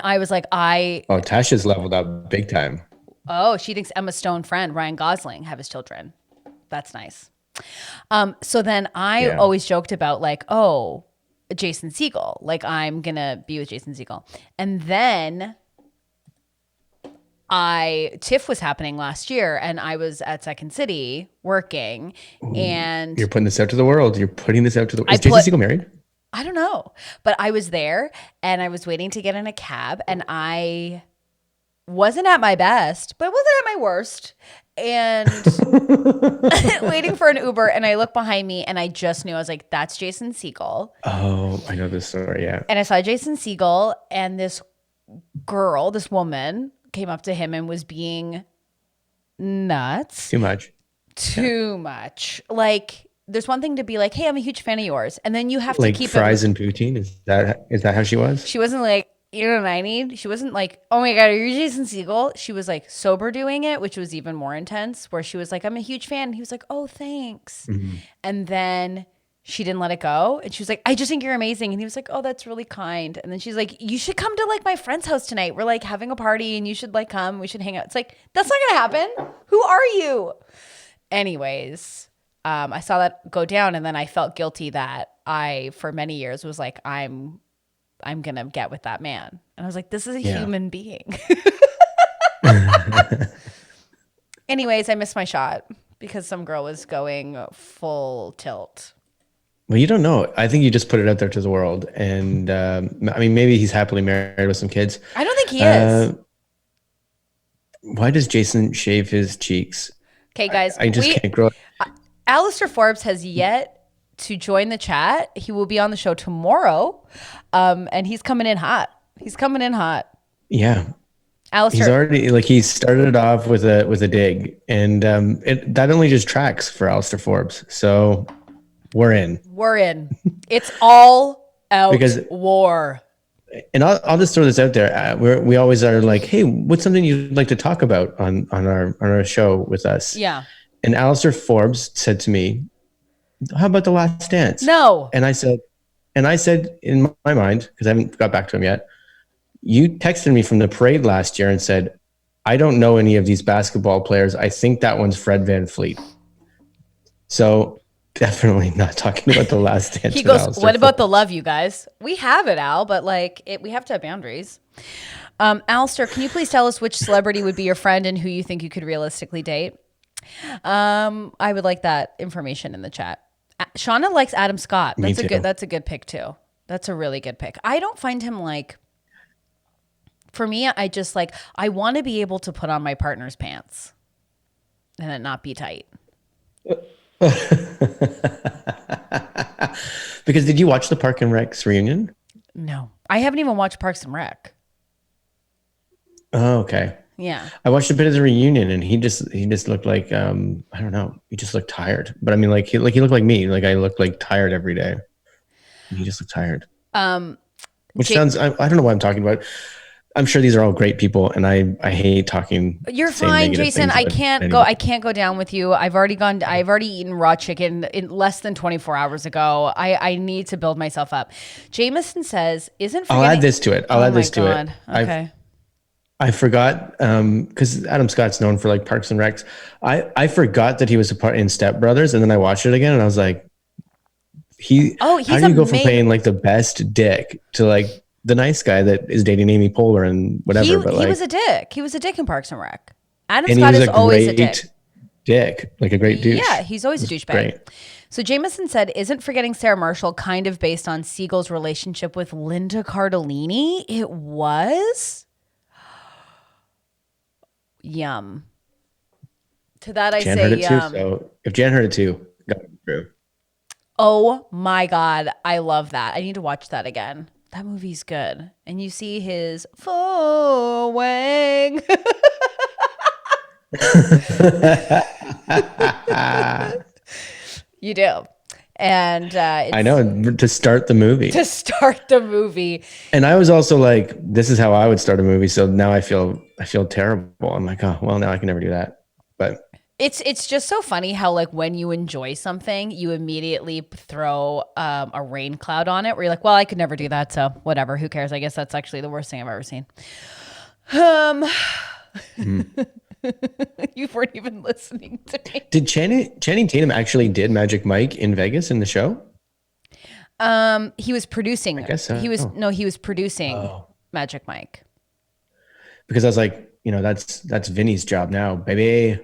I was like, Oh, Tasha's leveled up big time. oh, she thinks Emma Stone friend Ryan Gosling have his children. That's nice. So then I always joked about like, oh, Jason Segel, like I'm gonna be with Jason Segel, and then TIFF was happening last year, and I was at Second City working, and You're putting this out to the world. You're putting this out to the world. Is Jason Segel married? I don't know, but I was there, and I was waiting to get in a cab, and I wasn't at my best, but wasn't at my worst. And waiting for an Uber, and I look behind me, and I just knew, I was like, that's Jason Segel. Oh, I know this story, yeah. And I saw Jason Segel, and this girl, this woman, came up to him and was being nuts. Too much. Like, there's one thing to be like, hey, I'm a huge fan of yours. And then you have like to keep fries and poutine. Is that how she was? She wasn't like, you know what I need? She wasn't like, oh my God, are you Jason Segel? She was like sober doing it, which was even more intense, where she was like, I'm a huge fan. And he was like, oh, thanks. Mm-hmm. And then she didn't let it go. And she was like, I just think you're amazing. And he was like, oh, that's really kind. And then she's like, you should come to like my friend's house tonight. We're like having a party and you should like come. We should hang out. It's like, that's not going to happen. Who are you? Anyways, I saw that go down, and then I felt guilty that I, for many years, was like, I'm going to get with that man. And I was like, this is a human being. Anyways, I missed my shot because some girl was going full tilt. Well, you don't know. I think you just put it out there to the world. And I mean, maybe he's happily married with some kids. I don't think he is. Why does Jason shave his cheeks? Okay, guys. I just can't grow. Alistair Forbes has yet to join the chat. He will be on the show tomorrow. And he's coming in hot. Yeah. Alistair. He's already like, he started it off with a dig, and that only just tracks for Alistair Forbes. So we're in. It's all out because war. And I'll just throw this out there. We always are like, hey, what's something you'd like to talk about on our show with us? Yeah. And Alistair Forbes said to me, how about The Last Dance? No. And I said in my mind, because I haven't got back to him yet, you texted me from the parade last year and said, I don't know any of these basketball players. I think that one's Fred VanVleet. So definitely not talking about The Last Dance. He goes, what about The Love, you guys? We have it, Al, but like we have to have boundaries. Alistair, can you please tell us which celebrity would be your friend and who you think you could realistically date? I would like that information in the chat. Shauna likes Adam Scott. That's a good pick too. That's a really good pick. I don't find him like, for me, I just like, I want to be able to put on my partner's pants and it not be tight. Because did you watch the Park and Rec's reunion? No, I haven't even watched Parks and Rec. Oh, okay. Yeah. I watched a bit of the reunion, and he just looked like, I don't know. He just looked tired, but I mean, he looked like me. Like I look like tired every day. And he just looked tired. Which sounds, I don't know what I'm talking about. I'm sure these are all great people, and I hate talking. You're fine, Jason. I can't go down with you. I've already eaten raw chicken in less than 24 hours ago. I need to build myself up. Jameson says, I'll add this to it. Okay. I forgot, because Adam Scott's known for like Parks and Recs. I forgot that he was a part in Step Brothers, and then I watched it again, and I was like, how do you go from playing like the best dick to like the nice guy that is dating Amy Poehler and whatever? He was a dick. He was a dick in Parks and Rec. Adam and Scott is always a dick, like a great douche. Yeah, he's always a douchebag. Great. So Jameson said, isn't Forgetting Sarah Marshall kind of based on Siegel's relationship with Linda Cardellini? It was? Yum. To that Jan say heard it yum. Too, so if Jan heard it too, got it through. Oh my God. I love that. I need to watch that again. That movie's good. And you see his full wang. You do. And I it's know, to start the movie. to start the movie. And I was also like, this is how I would start a movie. So now I feel terrible. I'm like, oh, well, now I can never do that. But It's just so funny how like when you enjoy something, you immediately throw a rain cloud on it where you're like, well, I could never do that, so whatever, who cares? I guess that's actually the worst thing I've ever seen. You weren't even listening to me. did Channing Tatum actually did Magic Mike in Vegas in the show? He was producing. I guess so. He was producing Magic Mike. Because I was like, that's Vinny's job now, baby.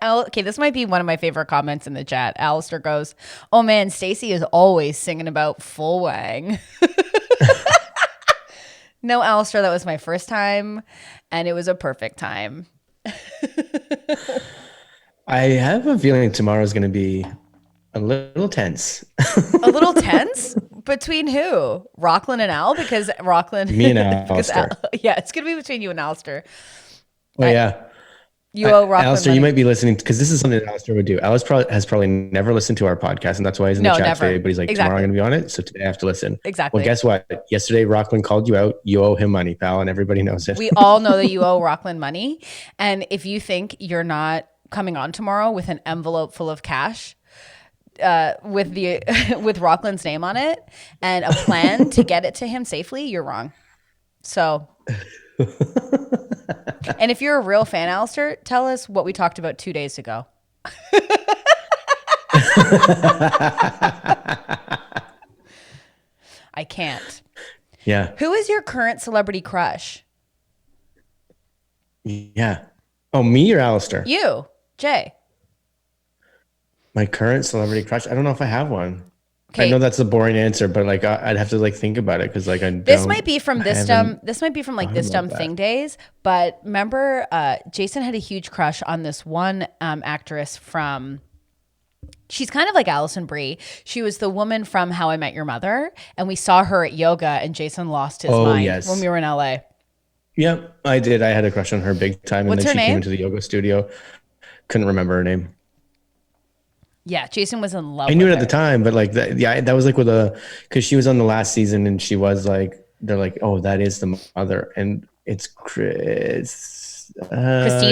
Okay, this might be one of my favorite comments in the chat. Alistair goes, "Oh man, Stacey is always singing about full wang." No, Alistair, that was my first time, and it was a perfect time. I have a feeling tomorrow's going to be a little tense. A little tense between who? Rockland and Al, because Rockland. Me and Alistair. Yeah, it's gonna be between you and Alistair. Oh yeah. You owe Rockland Alistair, money. you might be listening because this is something that Alistair would do. Alistair has probably never listened to our podcast, and that's why he's in the chat never. today. But he's like, Exactly. tomorrow I'm going to be on it, so today I have to listen. Exactly. Well, guess what? Yesterday, Rockland called you out. You owe him money, pal, and everybody knows it. We all know that you owe Rockland money, and if you think you're not coming on tomorrow with an envelope full of cash, with Rockland's name on it and a plan to get it to him safely, you're wrong. So, and if you're a real fan, Alistair, tell us what we talked about 2 days ago. I can't. Yeah. Who is your current celebrity crush? Yeah. Oh, me or Alistair? You, Jay. My current celebrity crush? I don't know if I have one. Okay. I know that's a boring answer, but like I'd have to like think about it because like This might be from this dumb about that. thing days. But remember, Jason had a huge crush on this one actress from. She's kind of like Alison Brie. She was the woman from How I Met Your Mother, and we saw her at yoga, and Jason lost his mind yes. when we were in LA. Yep, I did. I had a crush on her big time, and What's then her she name? came into the yoga studio. Couldn't remember her name. Yeah, Jason was in love. I knew with it at her. the time, but like that was like because she was on the last season, and she was like, they're like, oh, that is the mother, and it's Christina I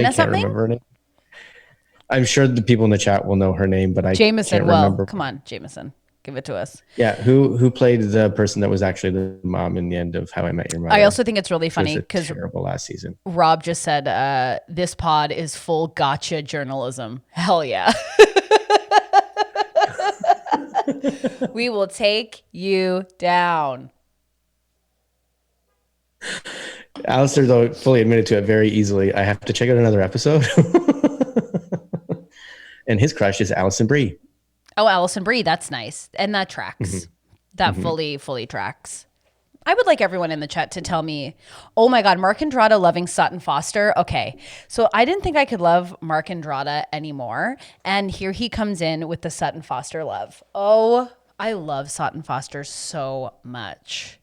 can't something? remember her name. I'm sure the people in the chat will know her name, but I Jameson. can't Well, remember. come on, Jameson, give it to us. Yeah, who played the person that was actually the mom in the end of How I Met Your Mother? I also think it's really She was funny a because terrible last season. Rob just said, this pod is full gotcha journalism. Hell yeah. We will take you down. Alistair, though, fully admitted to it very easily. I have to check out another episode. And his crush is Alison Brie. Oh, Alison Brie, that's nice. And that tracks. That fully tracks. I would like everyone in the chat to tell me, oh my God, Mark Andrada loving Sutton Foster. Okay. So I didn't think I could love Mark Andrada anymore. And here he comes in with the Sutton Foster love. Oh, I love Sutton Foster so much.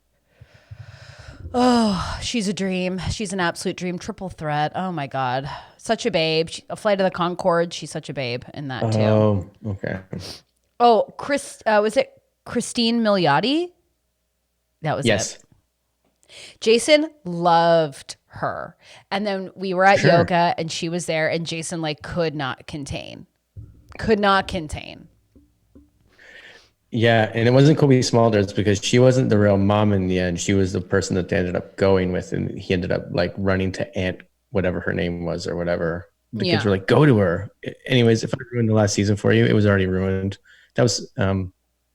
Oh, she's a dream. She's an absolute dream. Triple threat. Oh my God. Such a babe. A Flight of the Conchords. She's such a babe in that too. Oh, okay. Oh, was it Christine Milioti? That was Yes. it. Jason loved her. And then we were at Sure. yoga and she was there and Jason like could not contain. Yeah, and it wasn't Kobe Smulders because she wasn't the real mom in the end. She was the person that they ended up going with, and he ended up like running to Aunt whatever her name was or whatever. The kids were like, "Go to her." Anyways, if I ruined the last season for you, it was already ruined. That was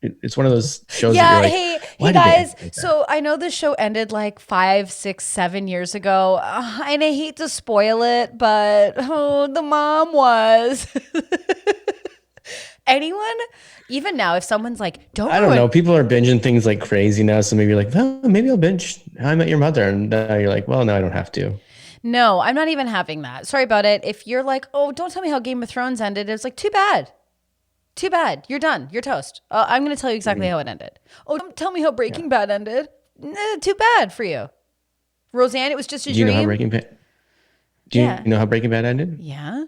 it's one of those shows. Yeah, that you're like, hey why did they guys. end like that? So I know this show ended like 5, 6, 7 years ago. And I hate to spoil it, but the mom was. Anyone? Even now, if someone's like, don't I don't ruin- know. People are binging things like crazy now, so maybe you're like, well, maybe I'll binge How I Met Your Mother, and you're like, well, no, I don't have to. No, I'm not even having that. Sorry about it. If you're like, oh, don't tell me how Game of Thrones ended, it's like, too bad. Too bad. You're done. You're toast. I'm going to tell you exactly how it ended. Oh, don't tell me how Breaking Bad ended. Too bad for you. Roseanne, it was just a Do you dream. know how Breaking Bad? Do you know how Breaking Bad ended? Yeah.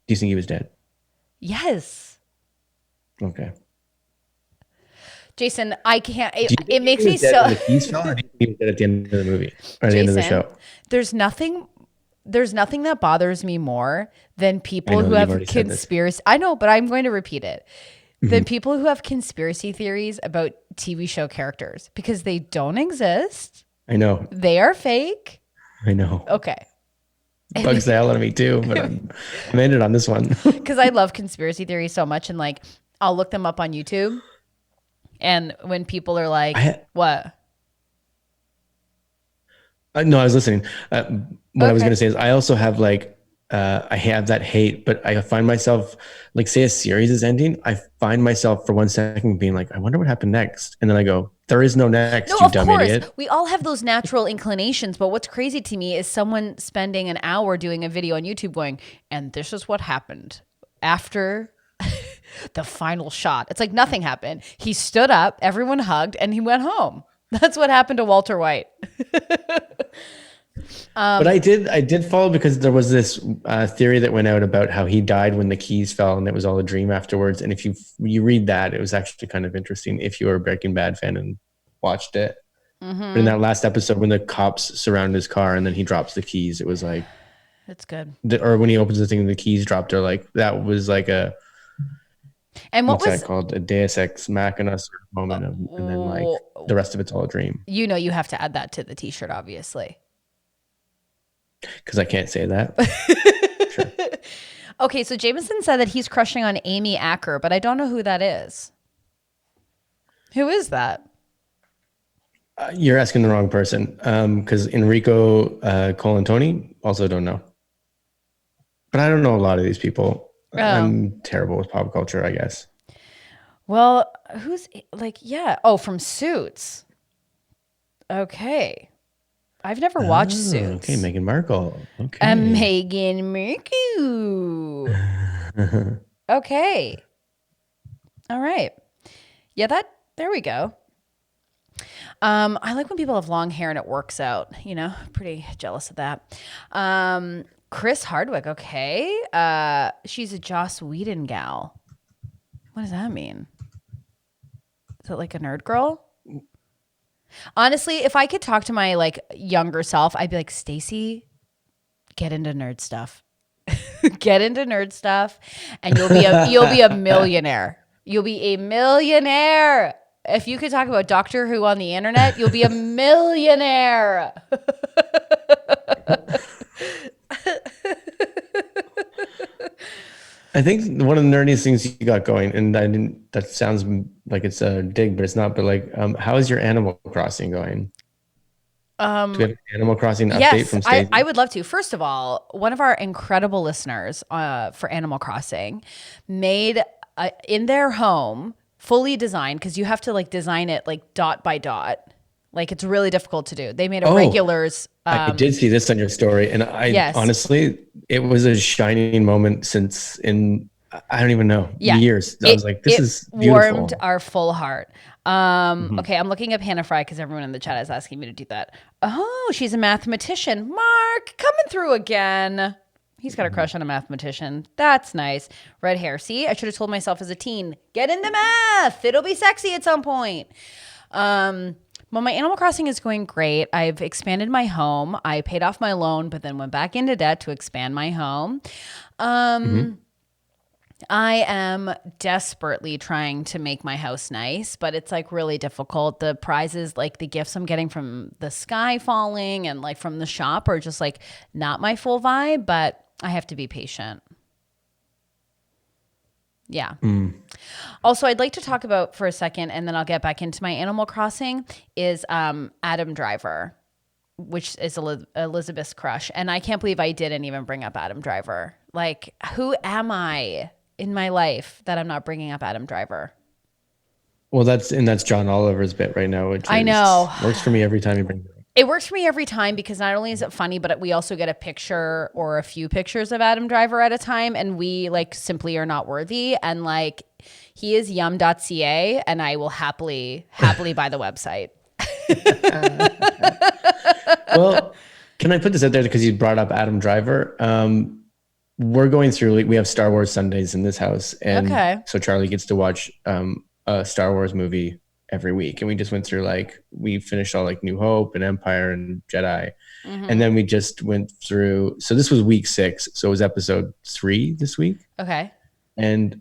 Do you think he was dead? Yes. Okay. Jason, I can't. Do you think It makes he me was dead so. when the keys fell, or do you think he was dead at the end of the movie or the end of the Jason, show? there's nothing. There's nothing that bothers me more than I people know who that you've have already said this. conspiracy. I know, but I'm going to repeat it. Than Mhm. people who have conspiracy theories about TV show characters because they don't exist. I know. They are fake. I know. Okay. Bugs the hell out of me too, but I'm ended on this one. Because I love conspiracy theories so much, and like I'll look them up on YouTube. And when people are like, "What?" No, I was listening. What I was Okay. going to say is I also have like, I have that hate, but I find myself like, say a series is ending. I find myself for 1 second being like, I wonder what happened next. And then I go, there is no next, No, you of dumb course. idiot. We all have those natural inclinations. But what's crazy to me is someone spending an hour doing a video on YouTube going, and this is what happened after the final shot. It's like nothing happened. He stood up, everyone hugged, and he went home. That's what happened to Walter White. But I did follow because there was this theory that went out about how he died when the keys fell and it was all a dream afterwards. And if you read that, it was actually kind of interesting if you were a Breaking Bad fan and watched it. But in that last episode, when the cops surround his car and then he drops the keys, it was like, It's good. or when he opens the thing, the keys dropped. Or like that was like a And what what's was that called? A Deus Ex Machina sort of moment, and then like the rest of it's all a dream. you know you have to add that to the t-shirt, obviously. Because I can't say that. Sure. Okay, so Jameson said that he's crushing on Amy Acker, but I don't know who that is. Who is that? You're asking the wrong person. Because Enrico Colantoni, also don't know. But I don't know a lot of these people. Oh. I'm terrible with pop culture, I guess. Well, who's like, yeah. Oh, from Suits. Okay. I've never watched Suits. Okay, Meghan Markle. Okay. Meghan Markle. Okay. All right. Yeah, there we go. I like when people have long hair and it works out, pretty jealous of that. Chris Hardwick. Okay. She's a Joss Whedon gal. What does that mean? Is it like a nerd girl? Honestly, if I could talk to my like younger self, I'd be like, Stacey, get into nerd stuff. Get into nerd stuff, and you'll be a millionaire. You'll be a millionaire. If you could talk about Doctor Who on the internet, you'll be a millionaire. I think one of the nerdiest things you got going, and that sounds like it's a dig, but it's not. But like, how is your Animal Crossing going? Do we have an Animal Crossing update from Stacey? I would love to. First of all, one of our incredible listeners for Animal Crossing made in their home, fully designed, because you have to like design it like dot by dot. Like it's really difficult to do. They made a regulars. I did see this on your story, and honestly, it was a shining moment since I don't even know years. I was like, this is beautiful. Warmed our full heart. Okay, I'm looking up Hannah Fry because everyone in the chat is asking me to do that. Oh, she's a mathematician. Mark, coming through again. He's got a crush on a mathematician. That's nice. Red hair. See, I should have told myself as a teen, get into math. It'll be sexy at some point. Well, my Animal Crossing is going great. I've expanded my home. I paid off my loan, but then went back into debt to expand my home. I am desperately trying to make my house nice, but it's like really difficult. The prizes, like the gifts I'm getting from the sky falling and like from the shop are just like not my full vibe, but I have to be patient. Yeah. Also, I'd like to talk about for a second, and then I'll get back into my Animal Crossing, is Adam Driver, which is Elizabeth's crush. And I can't believe I didn't even bring up Adam Driver. Like, who am I in my life that I'm not bringing up Adam Driver? Well, that's John Oliver's bit right now, which I know works for me every time you bring it up. It works for me every time because not only is it funny, but we also get a picture or a few pictures of Adam Driver at a time, and we like simply are not worthy. And like he is yum.ca, and I will happily buy the website. Well, can I put this out there because you brought up Adam Driver? we're going through, like, we have Star Wars Sundays in this house, and Okay. so Charlie gets to watch a Star Wars movie every week, and we just went through, like, we finished all, like, New Hope and Empire and Jedi, and then we just went through. So this was week 6, so it was episode 3 this week, Okay. and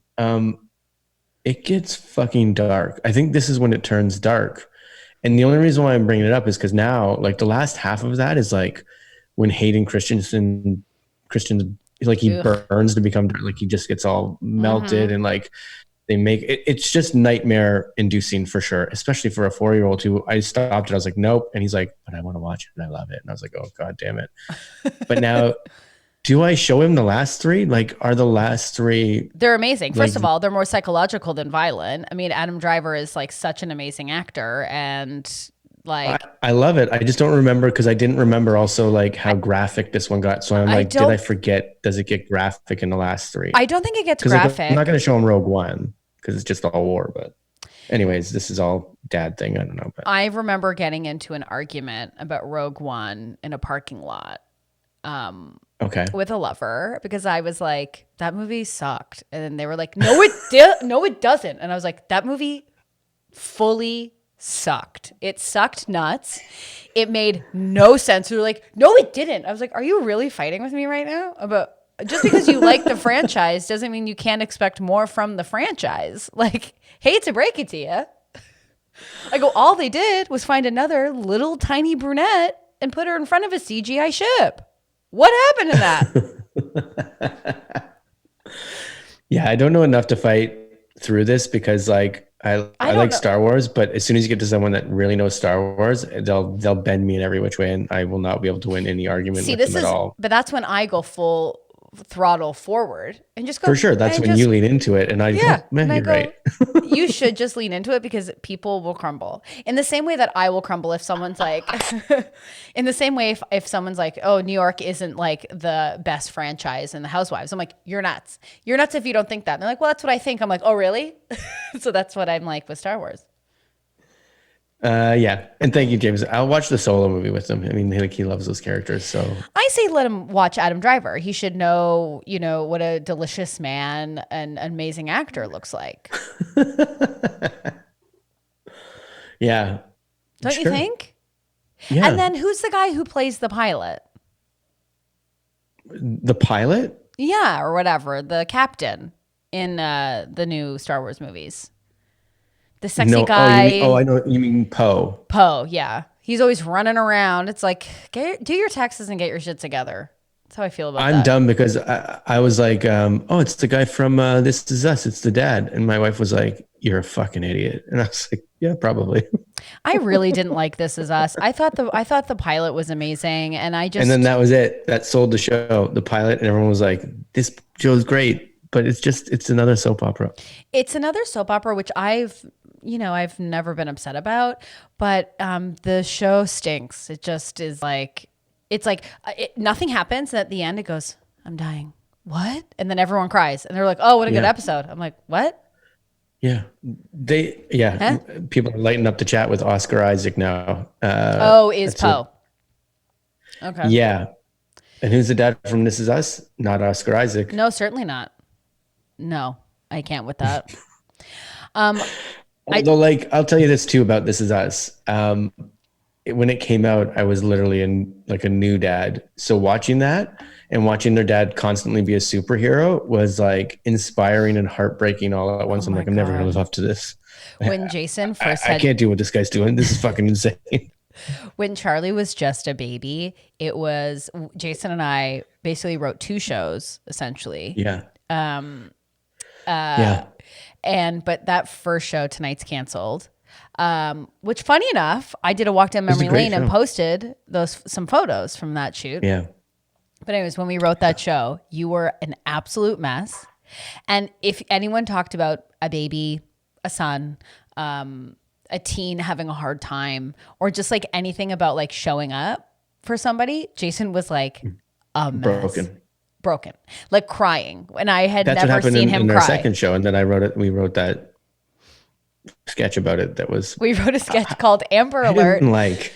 it gets fucking dark. I think this is when it turns dark, and the only reason why I'm bringing it up is because now, like, the last half of that is like when Hayden Christensen's like he Ugh. burns to become like he just gets all melted, and like they make it, it's just nightmare inducing for sure, especially for a 4-year-old who I stopped it. I was like, nope. And he's like, but I want to watch it and I love it. And I was like, oh God damn it. But now, do I show him the last 3? Like, are the last 3 They're amazing. First like, of all, they're more psychological than violent. I mean, Adam Driver is like such an amazing actor, and like I love it. I just don't remember, because I didn't remember also like how graphic this one got. So I'm like, did I forget? Does it get graphic in the last 3? I don't think it gets Like, graphic. I'm not going to show him Rogue One because it's just all war. But anyways, this is all dad thing. I don't know. But I remember getting into an argument about Rogue One in a parking lot okay. with a lover because I was like, that movie sucked. And then they were like, no, no, it doesn't. And I was like, that movie fully sucked. It sucked nuts. It made no sense. We were like, no, it didn't. I was like, are you really fighting with me right now? About just because you like the franchise doesn't mean you can't expect more from the franchise. Like, hate to break it to you. I go, all they did was find another little tiny brunette and put her in front of a CGI ship. What happened to that? Yeah, I don't know enough to fight through this because like I like know. Star Wars, but as soon as you get to someone that really knows Star Wars, they'll bend me in every which way, and I will not be able to win any argument with them at all. But that's when I go full throttle forward and just go. For sure, that's when you lean into it, and I go, man, you're right. You should just lean into it because people will crumble. In the same way that I will crumble if someone's like, in the same way if someone's like, oh, New York isn't like the best franchise in the Housewives. I'm like, you're nuts. You're nuts if you don't think that. And they're like, well, that's what I think. I'm like, oh, really? So that's what I'm like with Star Wars. Yeah, and thank you, James. I'll watch the Solo movie with him. I mean, like, he loves those characters, so I say let him watch Adam Driver. He should know, what a delicious man and amazing actor looks like. Yeah, don't you think? Yeah. And then who's the guy who plays the pilot? The pilot? Yeah, or whatever, the captain in the new Star Wars movies. The sexy guy. I know. You mean Poe? Poe, yeah. He's always running around. It's like, do your taxes and get your shit together. That's how I feel about that. I'm dumb because I was like, oh, it's the guy from This Is Us. It's the dad. And my wife was like, you're a fucking idiot. And I was like, yeah, probably. I really didn't like This Is Us. I thought the pilot was amazing, and and then that was it. That sold the show, the pilot, and everyone was like, this show's great, but it's another soap opera. It's another soap opera, which I've never been upset about, but the show stinks. It just is like, it's like nothing happens. And at the end, it goes, I'm dying. What? And then everyone cries. And they're like, oh, what a good episode. I'm like, what? Yeah. People are lighting up the chat with Oscar Isaac now. Is Poe. Okay. Yeah. And who's the dad from This Is Us? Not Oscar Isaac. No, certainly not. No, I can't with that. Although, like, I'll tell you this too about This Is Us. When it came out, I was literally a new dad. So watching that and watching their dad constantly be a superhero was like inspiring and heartbreaking all at once. I'm like, I'm never gonna live up to this. When Jason first I can't do what this guy's doing. This is fucking insane. When Charlie was just a baby, it was Jason and I basically wrote 2 shows essentially. Yeah. But that first show, Tonight's canceled. Which, funny enough, I did a walk down memory lane and posted some photos from that shoot. Yeah. But anyways, when we wrote that show, you were an absolute mess. And if anyone talked about a baby, a son, a teen having a hard time, or just like anything about like showing up for somebody, Jason was like a mess. Broken, like crying. And I had never seen him cry. Our second show, and then we wrote that sketch about it. We wrote a sketch called Amber Alert. Didn't like.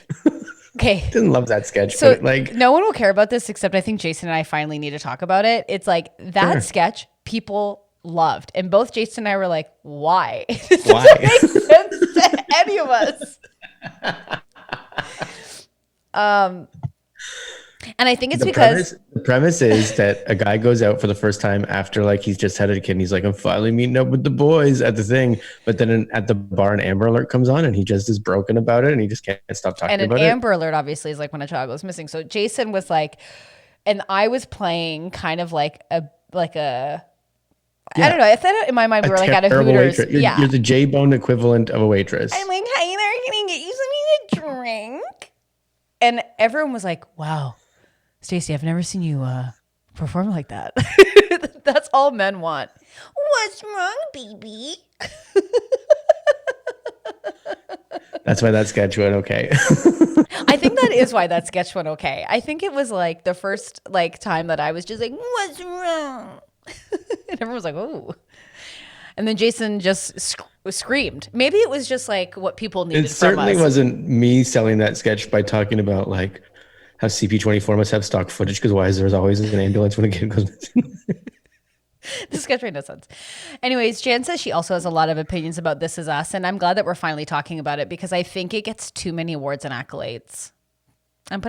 Okay. Didn't love that sketch, So but like, no one will care about this except I think Jason and I finally need to talk about it. It's like that Sure. sketch people loved. And both Jason and I were like, why? It why? doesn't make sense to any of us. And I think it's because The premise is that a guy goes out for the first time after like he's just had a kid and he's like, I'm finally meeting up with the boys at the thing. But then at the bar, an Amber Alert comes on and he just is broken about it and he just can't stop talking and an about Amber Alert obviously is like when a child goes missing. So Jason was like, and I was playing kind of like a I don't know. I thought in my mind we were like at a terrible Hooters. waitress. You're the J-Bone equivalent of a waitress. I'm like, hey there, can I get you something to drink? And everyone was like, wow, Stacey, I've never seen you perform like that. That's all men want. What's wrong, baby? That's why that sketch went okay. I think that is why that sketch went okay. I think it was like the first like time that I was just like, what's wrong? And everyone was like, oh. And then Jason just screamed. Maybe it was just like what people needed It from certainly us. wasn't me selling that sketch by talking about like how CP24 must have stock footage because why is there always an ambulance when a kid goes missing? This sketch made no sense. Anyways, Jan says she also has a lot of opinions about This Is Us, and I'm glad that we're finally talking about it because I think it gets too many awards and accolades. I'm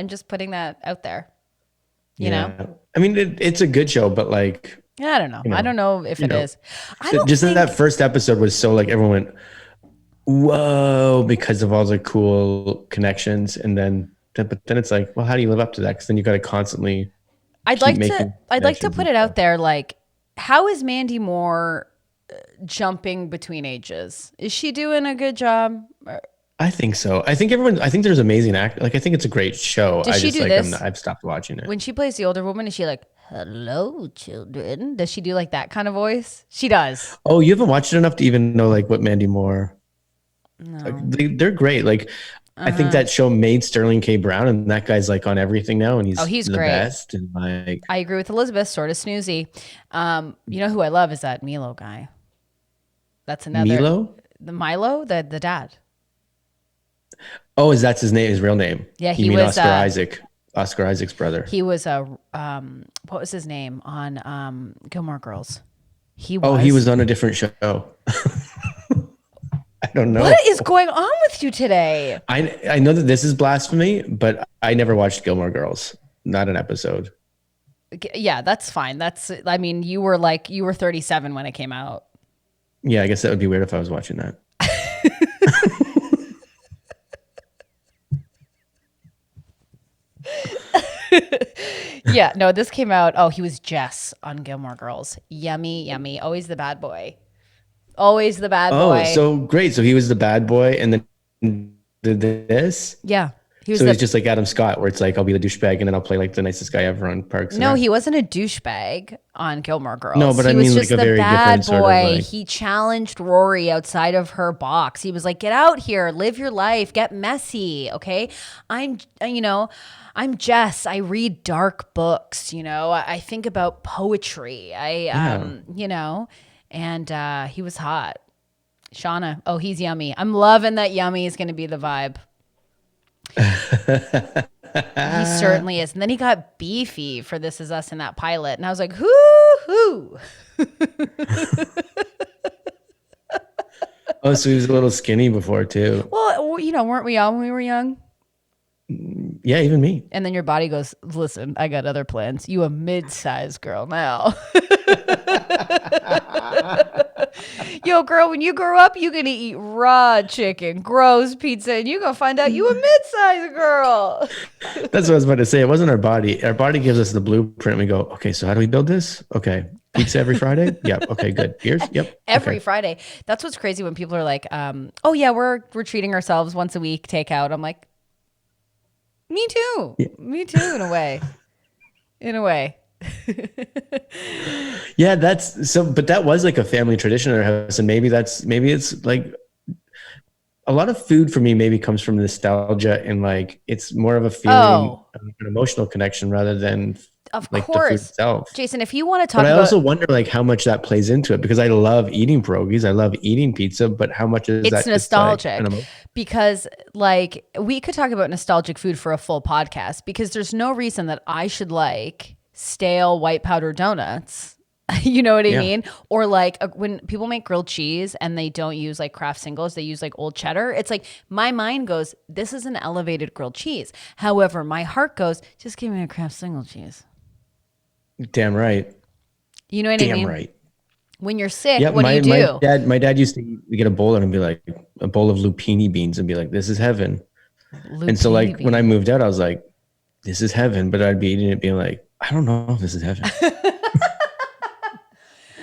just putting that out there. You know? I mean, it's a good show, but like, I don't know. I don't know if it is. I don't just think that first episode was so like everyone went, whoa, because of all the cool connections. And but then it's like, well, how do you live up to that? Because then you got to constantly. I'd like to put it out there. Like, how is Mandy Moore jumping between ages? Is she doing a good job? I think so. I think there's amazing act. Like, I think it's a great show. Does she do this? I've stopped watching it. When she plays the older woman, is she like, hello, children? Does she do like that kind of voice? She does. Oh, you haven't watched it enough to even know like what Mandy Moore. No. They're great. Like, I think that show made Sterling K. Brown, and that guy's like on everything now, and he's the great. best. And like, I agree with Elizabeth. Sort of snoozy. You know who I love is that Milo guy. That's another Milo, the dad. Oh, that's his name? His real name? Yeah, you mean Oscar Isaac? Oscar Isaac's brother. He was what was his name on Gilmore Girls? He was on a different show. I don't know. What is going on with you today? I know that this is blasphemy, but I never watched Gilmore Girls. Not an episode. Yeah, that's fine. I mean, you were 37 when it came out. Yeah, I guess that would be weird if I was watching that. Yeah, no, this came out. Oh, he was Jess on Gilmore Girls. Yummy, yummy. Always the bad boy. Always the bad boy. Oh, so great. So he was the bad boy and then did this? Yeah. He's just like Adam Scott, where it's like, I'll be the douchebag and then I'll play like the nicest guy ever on Parks. No, he wasn't a douchebag on Gilmore Girls. No, but he I was mean just like a the very bad different boy. sort of like... He challenged Rory outside of her box. He was like, get out here, live your life, get messy, okay? I'm Jess. I read dark books, I think about poetry. And he was hot. Shauna, oh, he's yummy. I'm loving that yummy is going to be the vibe. He certainly is. And then he got beefy for This Is Us in that pilot. And I was like, hoo. Oh, so he was a little skinny before too. Well, weren't we all when we were young? Yeah, even me. And then your body goes, listen, I got other plans. You a mid-sized girl now. Yo, girl, when you grow up, you're going to eat raw chicken, gross pizza, and you're going to find out you a mid-sized girl. That's what I was about to say. It wasn't our body. Our body gives us the blueprint. We go, okay, so how do we build this? Okay. Pizza every Friday? Yep. Okay, good. Beers? Yep. Every Friday. That's what's crazy when people are like, oh, yeah, we're treating ourselves once a week, takeout. I'm like, me too. Yeah. Me too, in a way. Yeah, that's so, but that was like a family tradition in our house. And maybe it's like a lot of food for me maybe comes from nostalgia and like it's more of a feeling of an emotional connection rather than Of like the food course. itself. Jason, if you want to talk But I about also wonder like how much that plays into it because I love eating pierogies, I love eating pizza, but how much is it's that just like nostalgic because like we could talk about nostalgic food for a full podcast because there's no reason that I should like stale white powder donuts. You know what I Yeah. mean? Or like when people make grilled cheese and they don't use like Kraft singles, they use like old cheddar. It's like my mind goes, this is an elevated grilled cheese. However, my heart goes, just give me a Kraft single cheese. Damn right. You know what I Damn mean? right. When you're sick, Yeah, what do you do? my dad used to get a bowl and be like a bowl of lupini beans and be like, this is heaven. And so like when I moved out, I was like, this is heaven, but I'd be eating it being like, I don't know if this is heaven.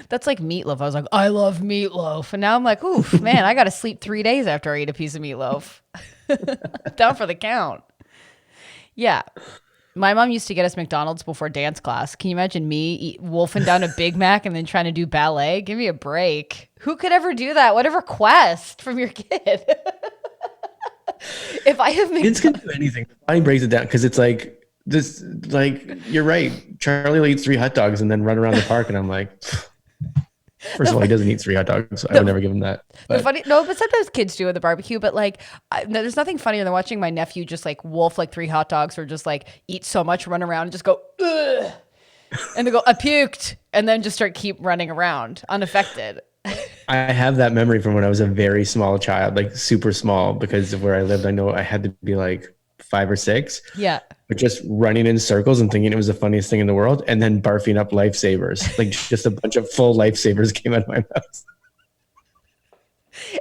That's like meatloaf. I was like, I love meatloaf. And now I'm like, oof, man, I got to sleep 3 days after I eat a piece of meatloaf. Down for the count. Yeah. My mom used to get us McDonald's before dance class. Can you imagine me wolfing down a Big Mac and then trying to do ballet? Give me a break. Who could ever do that? What a request from your kid. If I have Kids can do anything. Bonnie breaks it down because it's like this, like you're right. Charlie will eat 3 hot dogs and then run around the park, and I'm like, first of all, he doesn't eat 3 hot dogs. So I would never give him that. But but sometimes kids do at the barbecue. But like, there's nothing funnier than watching my nephew just like wolf like 3 hot dogs or just like eat so much, run around and just go, ugh, and they go, I puked, and then just keep running around unaffected. I have that memory from when I was a very small child, like super small, because of where I lived. I know I had to be like 5 or 6. Yeah. But just running in circles and thinking it was the funniest thing in the world, and then barfing up lifesavers. Like just a bunch of full lifesavers came out of my mouth.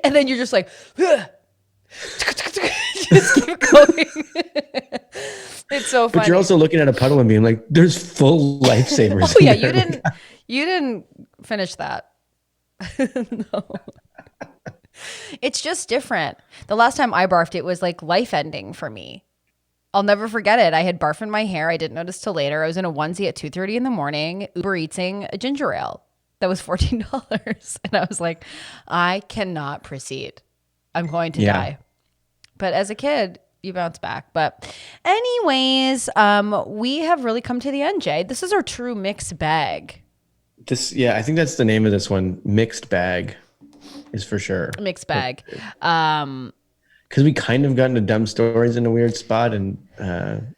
And then you're just like, ugh. Just keep going. It's so funny. But you're also looking at a puddle and being like, "There's full lifesavers." Oh yeah, you didn't finish that. No. It's just different. The last time I barfed, it was like life ending for me. I'll never forget it. I had barf in my hair. I didn't notice till later. I was in a onesie at 2:30 in the morning, Uber Eating a ginger ale that was $14. And I was like, I cannot proceed. I'm going to die. But as a kid, you bounce back. But anyways, we have really come to the end, Jay. This is our true mixed bag. I think that's the name of this one. Mixed bag is for sure. Mixed bag. Because we kind of got into dumb stories in a weird spot, and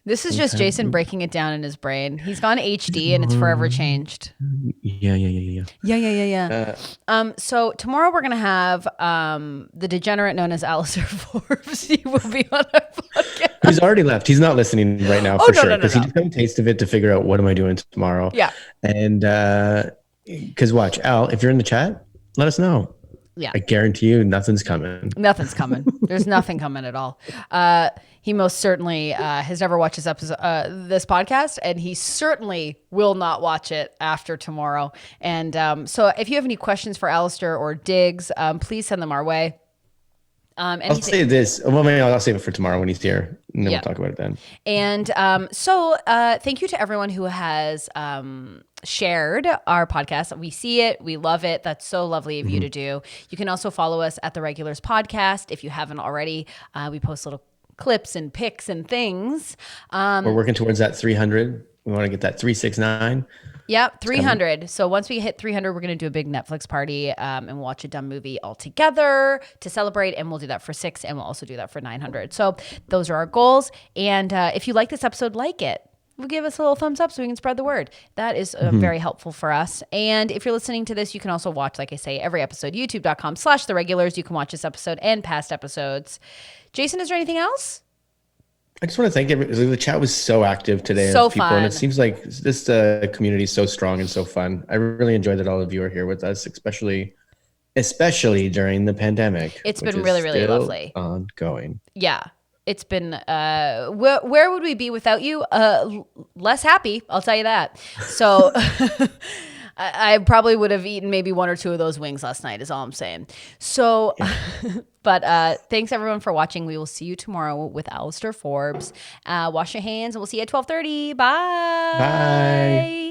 this is just Jason breaking it down in his brain. He's gone HD and it's forever changed. Yeah. So tomorrow we're gonna have the degenerate known as Alistair Forbes. He will be on our podcast. He's already left. He's not listening right now for sure because he just got a taste of it to figure out what am I doing tomorrow. Yeah. And because watch, Al, if you're in the chat, let us know. Yeah. I guarantee you nothing's coming. Nothing's coming. There's nothing coming at all. He most certainly has never watched this episode, this podcast, and he certainly will not watch it after tomorrow. And so if you have any questions for Alistair or Diggs, please send them our way. I'll say this. Well, maybe I'll save it for tomorrow when he's here, and then we'll talk about it then. And so thank you to everyone who has shared our podcast. We see it. We love it. That's so lovely of you to do. You can also follow us at The Regulars Podcast if you haven't already. We post little clips and pics and things. We're working towards that 300. We want to get that 369. Yep, 300. So once we hit 300, we're going to do a big Netflix party and watch a dumb movie all together to celebrate. And we'll do that for 6, and we'll also do that for 900. So those are our goals. And if you like this episode, like it. We'll give us a little thumbs up so we can spread the word. That is very helpful for us. And if you're listening to this, you can also watch, like I say, every episode, youtube.com/theregulars. You can watch this episode and past episodes. Jason, is there anything else? I just want to thank everyone. The chat was so active today. So people, fun. And it seems like this community is so strong and so fun. I really enjoyed that all of you are here with us, especially during the pandemic. It's been really, really lovely. Ongoing. Yeah. It's been, where would we be without you? Less happy, I'll tell you that. So I probably would have eaten maybe 1 or 2 of those wings last night is all I'm saying. So, but thanks everyone for watching. We will see you tomorrow with Alistair Forbes. Wash your hands and we'll see you at 12:30. Bye. Bye.